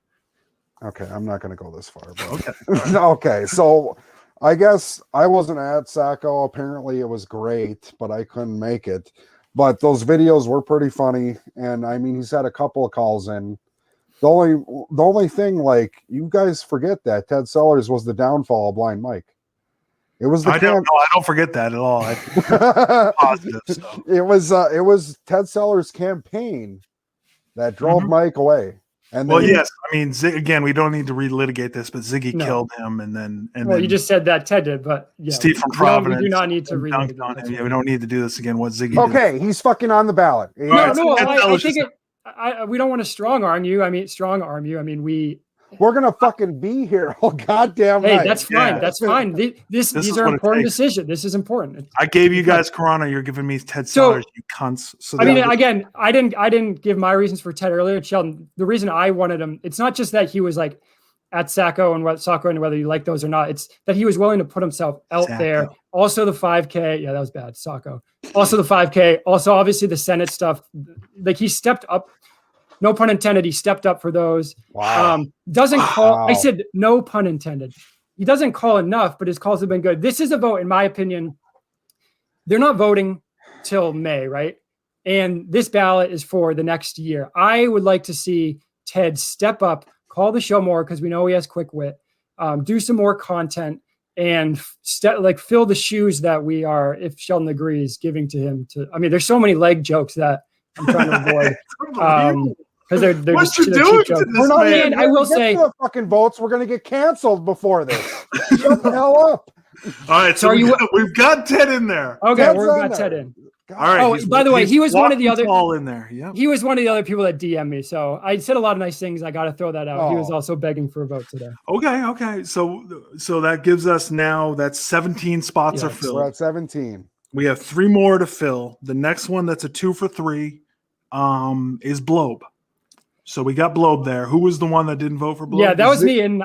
Okay, I'm not going to go this far. But Okay. okay, so I guess I wasn't at Sacco. Apparently, it was great, but I couldn't make it. But those videos were pretty funny, and I mean, he's had a couple of calls in. The only thing, like, you guys forget that Ted Sellers was the downfall of Blind Mike. It was the I don't forget that at all. Positive. So. It was Ted Sellers' campaign that drove Mike away. And then yes, I mean, again, we don't need to relitigate this, but Ziggy killed him, and then you just said that Ted did, but yeah, Steve from Providence. We do not need to relitigate on him. Yeah, we don't need to do this again. What Ziggy? Okay, he's fucking on the ballot. No, I think we don't want to strong arm you. I mean, we're gonna fucking be here all goddamn night. Hey, that's fine. Yeah. That's fine. These are important decisions. This is important. I gave you guys Corona. You're giving me Ted Sellers, you cunts. So I mean, again, I didn't give my reasons for Ted earlier, Sheldon. The reason I wanted him, it's not just that he was like at Sacco and whether you like those or not. It's that he was willing to put himself out there. Also the 5K. Yeah, that was bad. Sacco. Also the 5K. Also, obviously the Senate stuff. Like he stepped up. No pun intended. He stepped up for those. Wow. Doesn't call. I said no pun intended. He doesn't call enough, but his calls have been good. This is a vote, in my opinion. They're not voting till May, right? And this ballot is for the next year. I would like to see Ted step up, call the show more because we know he has quick wit, do some more content, and fill the shoes that we are, if Sheldon agrees, giving to him. There's so many leg jokes that I'm trying to avoid. Because they're what just you cheap doing jokes. to this man? I will say, the fucking votes. We're gonna get canceled before this. Shut the hell up. All right, so we've got Ted in there. Okay, Ted's we've on got there. Ted in. God. All right. Oh, by the way, he was one of the other. All in there. Yeah. He was one of the other people that DM me. So I said a lot of nice things. I got to throw that out. He was Oh. also begging for a vote today. Okay. So that gives us now that 17 spots are Yes. filled. We're at 17. We have 3 more to fill. The next one that's a 2 for 3 is Blobe. So we got Blobe there. Who was the one that didn't vote for Blobe? Yeah, that was me, and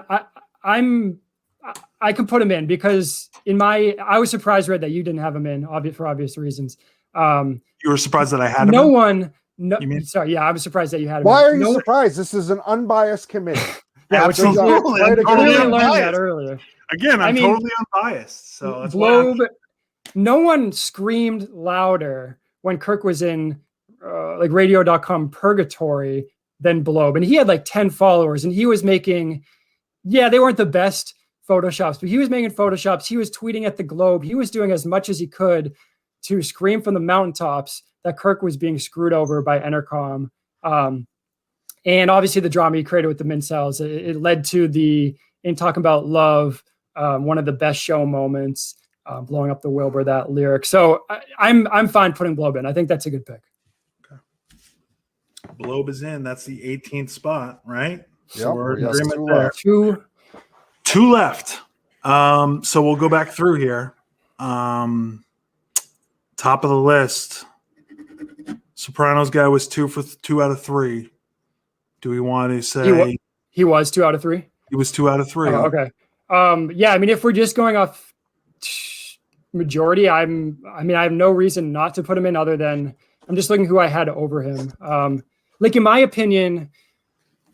I could put him in because I was surprised, Red, that you didn't have him in, for obvious reasons. You were surprised that I had him no in? one. No, You mean- sorry, yeah, I was surprised that you had him. Why in. are you surprised? This is an unbiased committee. Yeah, Which is Absolutely. right I'm to I totally really learned unbiased. that earlier. Again, I'm I mean, totally unbiased. So that's why I'm- Globe. No one screamed louder when Kirk was in radio.com purgatory than Blobe. And he had like 10 followers and he was making, they weren't the best Photoshops, but he was making Photoshops. He was tweeting at the Globe. He was doing as much as he could to scream from the mountaintops that Kirk was being screwed over by Entercom. And obviously the drama he created with the Mincels, it led to in talking about love, one of the best show moments, blowing up the Wilbur, that lyric. So I'm fine putting Blobe in. I think that's a good pick. Blobe is in. That's the 18th spot, right? So Yep, we're in yes, agreement 2 there. left. 2 left. So we'll go back through here. Top of the list. Sopranos guy was 2 out of 3. Do we want to say He was 2 out of 3? he was 2 out of 3? Oh, okay. If we're just going off majority, I have no reason not to put him in other than I'm just looking who I had over him. In my opinion,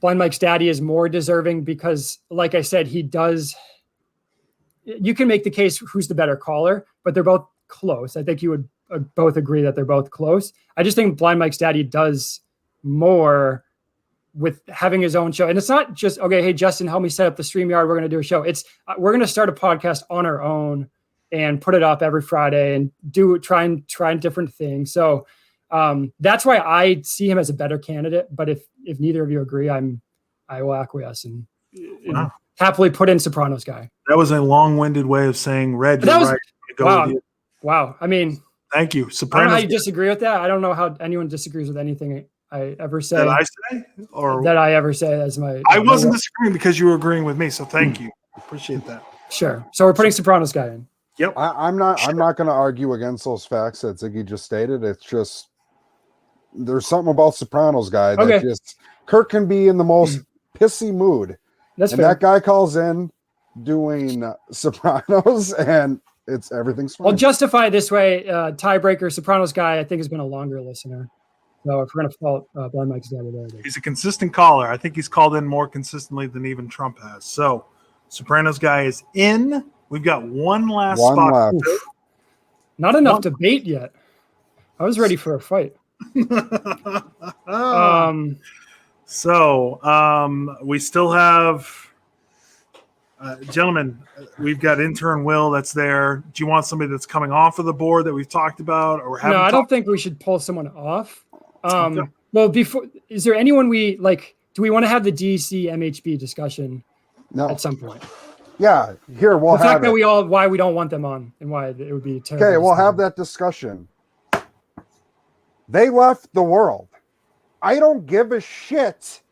Blind Mike's daddy is more deserving because, like I said, you can make the case who's the better caller, but they're both close. I think you would both agree that they're both close. I just think Blind Mike's daddy does more with having his own show. And it's not just, okay, hey, Justin, help me set up the StreamYard. We're going to do a show. It's we're going to start a podcast on our own and put it up every Friday and try different things. So that's why I see him as a better candidate. But if neither of you agree, I will acquiesce and happily put in Sopranos guy. That was a long-winded way of saying Red. You're right. Wow. With you. Wow. I mean, Thank you. I don't know Sopranos how you disagree with that. I don't know how anyone disagrees with anything I ever say. that I say? Or that I ever say as my. I wasn't disagreeing because you were agreeing with me, so thank you. Appreciate that. Sure. So we're putting Sopranos guy in. Yep. I'm not going to argue against those facts that Ziggy just stated. It's just there's something about Sopranos guy that just Kirk can be in the most pissy mood. That's and fair. that guy calls in doing Sopranos and everything's fine. I'll justify it this way. Tiebreaker, Sopranos guy, I think has been a longer listener. So if we're going to fault Blind Mike's dad there. He's a consistent caller. I think he's called in more consistently than even Trump has. So Sopranos guy is in. We've got one last spot. left. Not enough debate yet. I was ready for a fight. We still have gentlemen, we've got intern Will that's there. Do you want somebody that's coming off of the board that we've talked about? Or No, I don't think we should pull someone off. Well, is there anyone we like? Do we want to have the DC MHB discussion at some point? Yeah, here we'll the have fact that it. why we don't want them on and why it would be terrible. Okay, we'll have that discussion. They left the world. I don't give a shit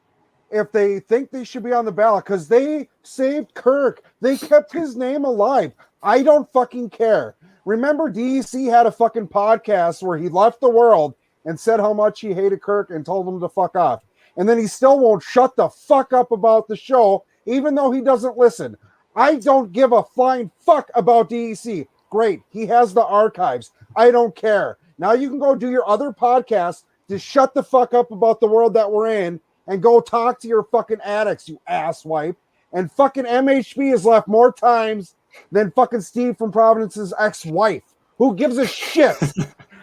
if they think they should be on the ballot because they saved Kirk. They kept his name alive. I don't fucking care. Remember, DEC had a fucking podcast where he left the world and said how much he hated Kirk and told him to fuck off. And then he still won't shut the fuck up about the show, even though he doesn't listen. I don't give a flying fuck about DEC. Great. He has the archives. I don't care. Now you can go do your other podcast. Just shut the fuck up about the world that we're in and go talk to your fucking addicts, you asswipe. And fucking MHB has left more times than fucking Steve from Providence's ex-wife. Who gives a shit?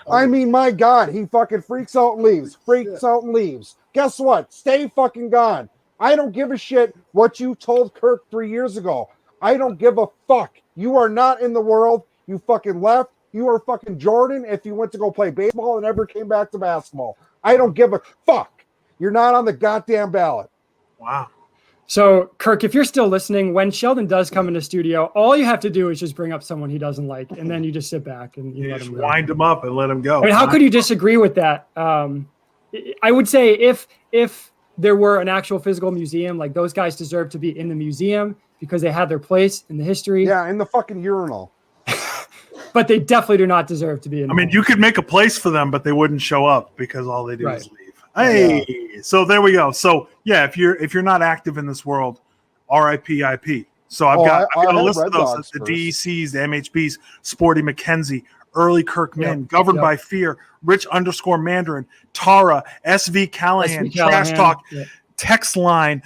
I mean, my God, he fucking freaks out and leaves. Guess what? Stay fucking gone. I don't give a shit what you told Kirk 3 years ago. I don't give a fuck. You are not in the world. You fucking left. You are fucking Jordan if you went to go play baseball and never came back to basketball. I don't give a fuck. You're not on the goddamn ballot. Wow. So, Kirk, if you're still listening, when Sheldon does come in the studio, all you have to do is just bring up someone he doesn't like, and then you just sit back and you let just him go. wind him up and let him go. I mean, how could you disagree with that? I would say if there were an actual physical museum, like those guys deserve to be in the museum because they had their place in the history. Yeah, in the fucking urinal. But they definitely do not deserve to be in. I mean, you could make a place for them, but they wouldn't show up because all they do Right. is leave. Hey, so there we go. So yeah, if you're not active in this world, RIP IP. So I've got a list of those: the DECs, the MHBs, Sporty McKenzie, Early Kirkman, Governed by Fear, Rich _ Tara, SV Callahan, Trash Talk, Text Line,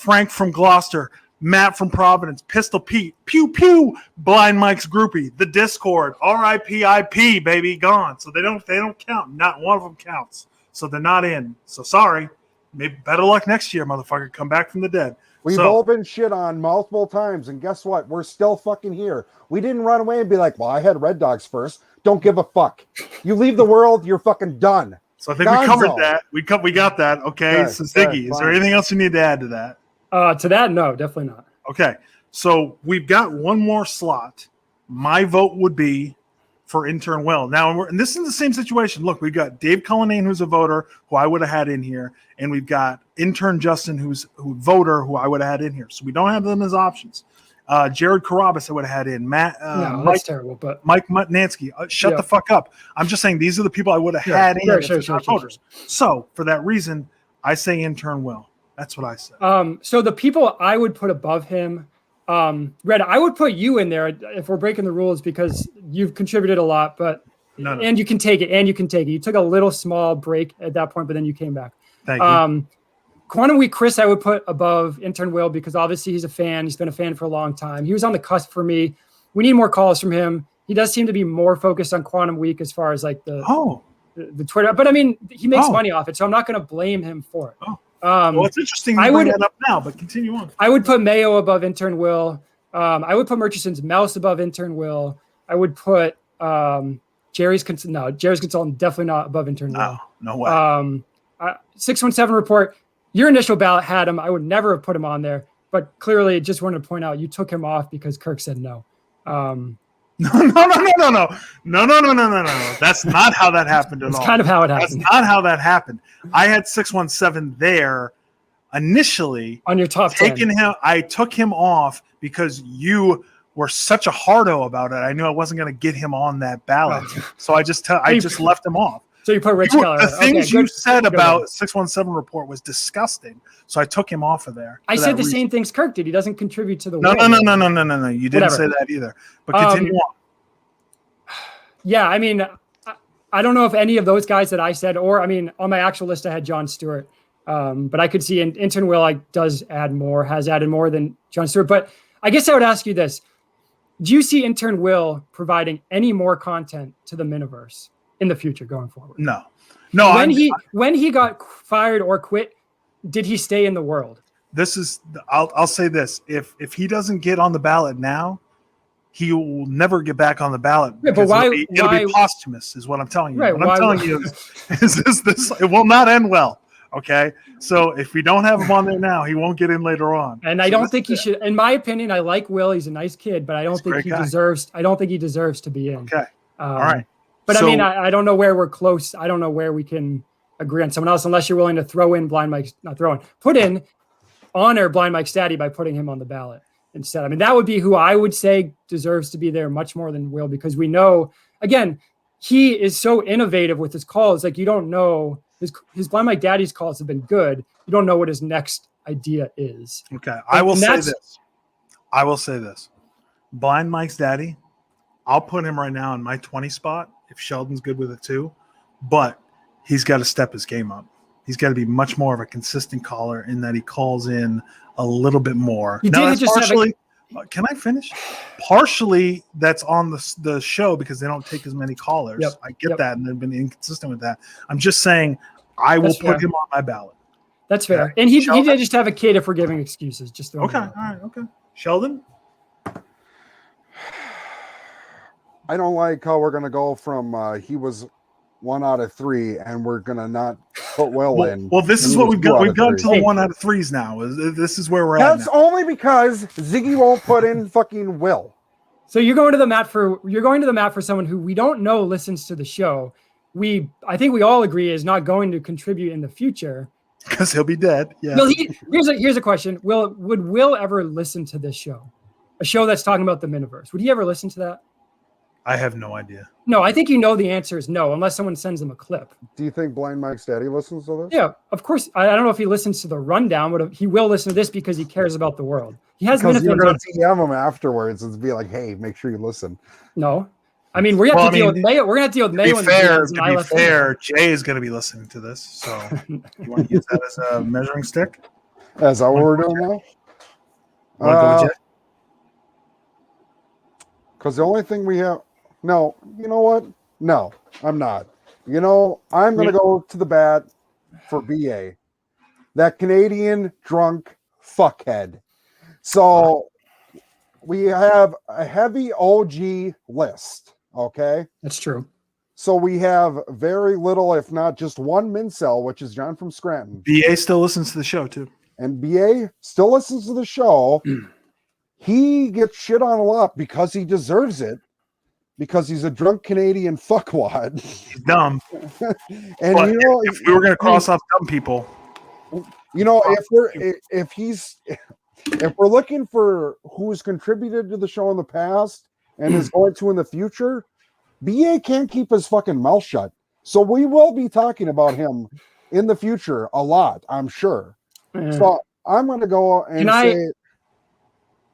Frank from Gloucester, Matt from Providence, Pistol Pete, Pew Pew, Blind Mike's Groupie, the Discord, RIPIP, baby, gone. So they don't count. Not one of them counts. So they're not in. So sorry. Maybe better luck next year, motherfucker. Come back from the dead. We've all been shit on multiple times, and guess what? We're still fucking here. We didn't run away and be like, well, I had Red Dogs first. Don't give a fuck. You leave the world, you're fucking done. So I think we covered that. We got that. Okay. So Ziggy, is there anything else you need to add to that? To that, no, definitely not. Okay. So we've got one more slot. My vote would be for intern Will. Now, and this is the same situation. Look, we've got Dave Cullinane, who's a voter, who I would have had in here, and we've got intern Justin, who's a voter, who I would have had in here. So we don't have them as options. Jared Carabas I would have had in. Matt, no, Mike, that's terrible. But Mike Mutnansky, shut the fuck up. I'm just saying these are the people I would have had in voters. So for that reason, I say intern Will. That's what I said. So the people I would put above him, Red, I would put you in there if we're breaking the rules because you've contributed a lot, but and you can take it. You took a little small break at that point, but then you came back. Thank you. Quantum Week Chris, I would put above intern Will because obviously he's a fan. He's been a fan for a long time. He was on the cusp for me. We need more calls from him. He does seem to be more focused on Quantum Week as far as like the Twitter. But I mean, he makes money off it, so I'm not going to blame him for it. Well, it's interesting you bring that up now, but continue on. I would put Mayo above intern Will. I would put Murchison's Mouse above intern Will. I would put Jerry's Consultant definitely not above intern Will. No way. 617 report. Your initial ballot had him. I would never have put him on there, but clearly just wanted to point out you took him off because Kirk said no. No. That's not how that happened at all. That's kind of how it happened. That's not how that happened. I had 617 there initially. On your top 10. I took him off because you were such a hardo about it. I knew I wasn't going to get him on that ballot. So I just left him off. So you put Rich Keller. The things you said about 617 report was disgusting. So I took him off of there. I said the same things Kirk did. He doesn't contribute to the No. You didn't say that either. But continue on. Yeah, I mean, I don't know if any of those guys that I said, or I mean, on my actual list I had John Stewart. But I could see intern Will has added more than John Stewart. But I guess I would ask you this. Do you see intern Will providing any more content to the Miniverse in the future going forward? No. When he got fired or quit, did he stay in the world? I'll say this. If he doesn't get on the ballot now, he will never get back on the ballot. Yeah, but why? It'll be posthumous, is what I'm telling you. Right, what I'm telling you is this. It will not end well. Okay, so if we don't have him on there now, he won't get in later on. And I don't think he should. In my opinion, I like Will. He's a nice kid, but I don't think he deserves. I don't think he deserves to be in. Okay, all right. But I mean, I don't know where we're close. I don't know where we can agree on someone else, unless you're willing to throw in honor Blind Mike Statty by putting him on the ballot instead. I mean, that would be who I would say deserves to be there much more than Will, because we know, again, he is so innovative with his calls. Like, you don't know, his Blind Mike Daddy's calls have been good. You don't know what his next idea is. Okay. I will say this. Blind Mike's Daddy, I'll put him right now in my 20 spot if Sheldon's good with it too, but he's got to step his game up. He's got to be much more of a consistent caller in that he calls in a little bit more. Can I finish? Partially, that's on the show because they don't take as many callers. Yep. I get that, and they've been inconsistent with that. I'm just saying, I will put him on my ballot. That's fair. And he did just have a kid if we're giving excuses. Just okay. All right. Okay. Sheldon? I don't like how we're going to go from he was 1 out of 3 and we're going to not put Will in. Well, this is what we've got. We've got to 1 out of 3s now. This is where we're at. That's only because Ziggy won't put in fucking Will. So you're going to the mat for someone who we don't know listens to the show. I think we all agree is not going to contribute in the future. Because he'll be dead. Yeah. Well, here's a question. Would Will ever listen to this show? A show that's talking about the Miniverse. Would he ever listen to that? I have no idea. No, I think the answer is no, unless someone sends him a clip. Do you think Blind Mike's daddy listens to this? Yeah, of course. I don't know if he listens to the rundown, but he will listen to this because he cares about the world. He has because you're going Minifans. to DM him afterwards and be like, "Hey, make sure you listen." No, I mean we're going to have to deal with Mayo. We're going to have to deal with Mayo. To be fair, Jay is going to be listening to this, so you want to use that as a measuring stick? Is that what we're doing now? Because the only thing we have. No, you know what? No, I'm not. I'm going to go to the bat for BA. That Canadian drunk fuckhead. So we have a heavy OG list, okay? That's true. So we have very little, if not just one Mincel, which is John from Scranton. BA still listens to the show, too. And BA still listens to the show. He gets shit on a lot because he deserves it. Because he's a drunk Canadian fuckwad. He's dumb. And but if we were going to cross off dumb people, if we're looking for who's contributed to the show in the past and is going to in the future, BA can't keep his fucking mouth shut. So we will be talking about him in the future a lot, I'm sure. So I'm going to go and say.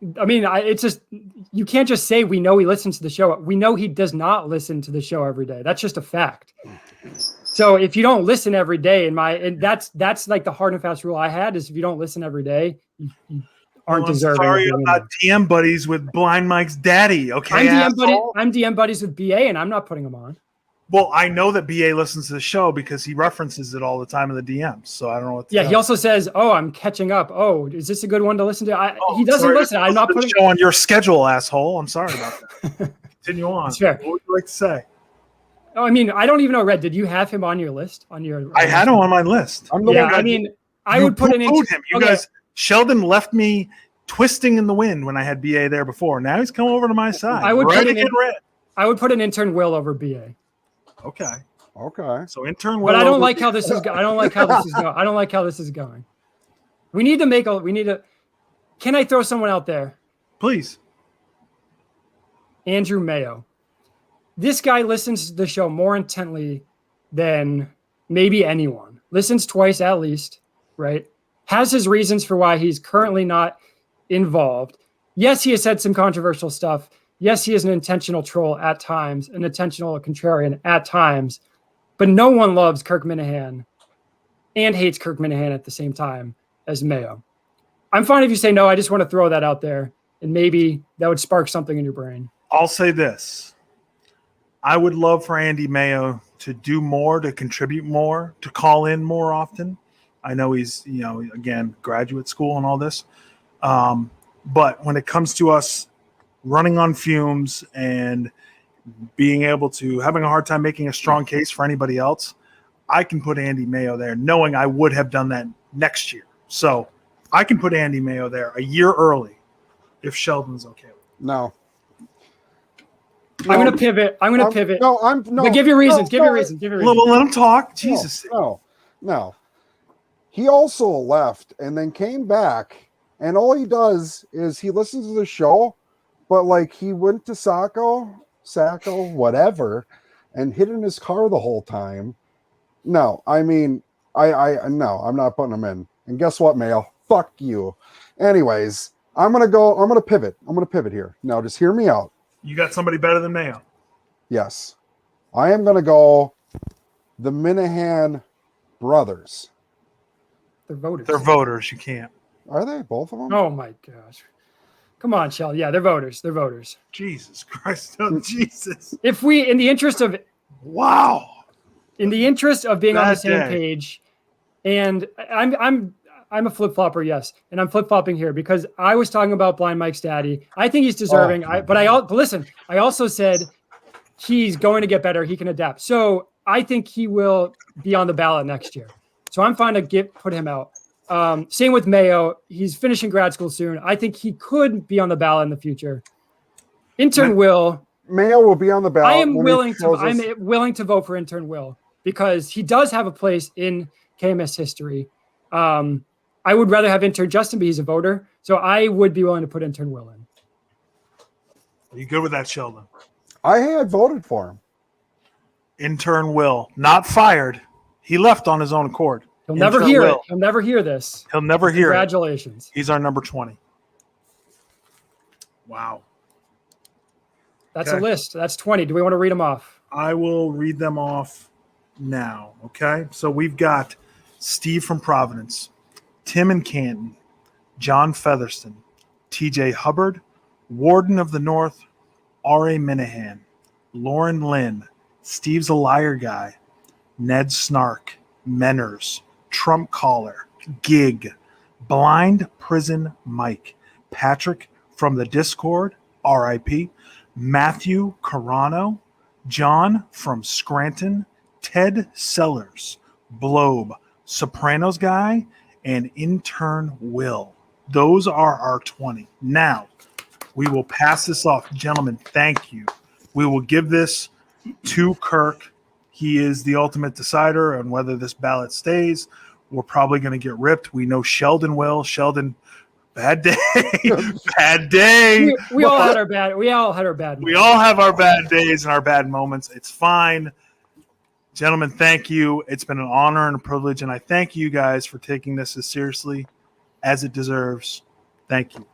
It's just you can't just say we know he listens to the show. We know he does not listen to the show every day. That's just a fact. So if you don't listen every day, that's like the hard and fast rule I had is if you don't listen every day, you aren't deserving. Sorry, I'm not DM buddies with Blind Mike's daddy. Okay, I'm DM buddies with BA, and I'm not putting him on. Well, I know that BA listens to the show because he references it all the time in the DMs. So I don't know what to tell. He also says, "Oh, I'm catching up. Oh, is this a good one to listen to?" He doesn't listen. I'm not putting show on your schedule, asshole. I'm sorry about that. Continue on. It's fair. What would you like to say? Oh, I don't even know. Red, did you have him on your list? I had him on my list. I would put him. You guys, Sheldon left me twisting in the wind when I had BA there before. Now he's come over to my side. I would put an intern Will over BA. Okay. So intern Will. But I don't like how this is going. I don't like how this is going. We need to. Can I throw someone out there? Please. Andrew Mayo. This guy listens to the show more intently than maybe anyone. Listens twice at least, right? Has his reasons for why he's currently not involved. Yes, he has said some controversial stuff. Yes, he is an intentional troll at times, an intentional contrarian at times, but no one loves Kirk Minahan and hates Kirk Minahan at the same time as Mayo. I'm fine if you say no. I just want to throw that out there, and maybe that would spark something in your brain. I'll say this. I would love for Andy Mayo to do more, to contribute more, to call in more often. I know he's, again, graduate school and all this. But when it comes to us running on fumes and being able to having a hard time making a strong case for anybody else, I can put Andy Mayo there knowing I would have done that next year. So I can put Andy Mayo there a year early if Sheldon's okay with it. No. I'm going to pivot. Pivot. No. But give your reasons. Give your reasons. Let him talk. Jesus. No. He also left and then came back, and all he does is he listens to the show, but like he went to Saco, whatever, and hid in his car the whole time. No, no, I'm not putting him in. And guess what, Mayo? Fuck you. Anyways, I'm gonna pivot. I'm gonna pivot here. Now just hear me out. You got somebody better than Mayo? Yes. I am gonna go the Minahan brothers. They're voters. They're voters. You can't. Are they both of them? Oh my gosh. Come on, Sheldon. Yeah, they're voters. They're voters. Jesus Christ. Oh, Jesus. If we, in the interest of Wow. being on the That same day. page, and I'm a flip flopper, yes, and I'm flip flopping here because I was talking about Blind Mike's daddy. I think he's deserving. But listen, I also said he's going to get better. He can adapt. So I think he will be on the ballot next year. So I'm fine to put him out. Same with Mayo. He's finishing grad school soon. I think he could be on the ballot in the future. Intern Will. Mayo will be on the ballot. I'm willing to vote for Intern Will because he does have a place in KMS history. I would rather have Intern Justin, but he's a voter. So I would be willing to put Intern Will in. Are you good with that, Sheldon? I had voted for him. Intern Will. Not fired. He left on his own accord. He'll never hear it. He'll never hear this. He'll never hear it. Congratulations. He's our number 20. Wow. That's a list. That's 20. Do we want to read them off? I will read them off now. Okay. So we've got Steve from Providence, Tim in Canton, John Featherston, TJ Hubbard, Warden of the North, R.A. Minahan, Lauren Lynn, Steve's a Liar Guy, Ned Snark, Menners, Trump Caller, Gig, Blind Prison Mike, Patrick from the Discord, RIP, Matthew Carano, John from Scranton, Ted Sellers, Blobe, Sopranos Guy, and Intern Will. Those are our 20. Now, we will pass this off. Gentlemen, thank you. We will give this to Kirk. He is the ultimate decider on whether this ballot stays. We're probably going to get ripped. We know Sheldon will. Sheldon, bad day. Bad day. We all had our bad. We all have our bad days and our bad moments. It's fine. Gentlemen, thank you. It's been an honor and a privilege, and I thank you guys for taking this as seriously as it deserves. Thank you.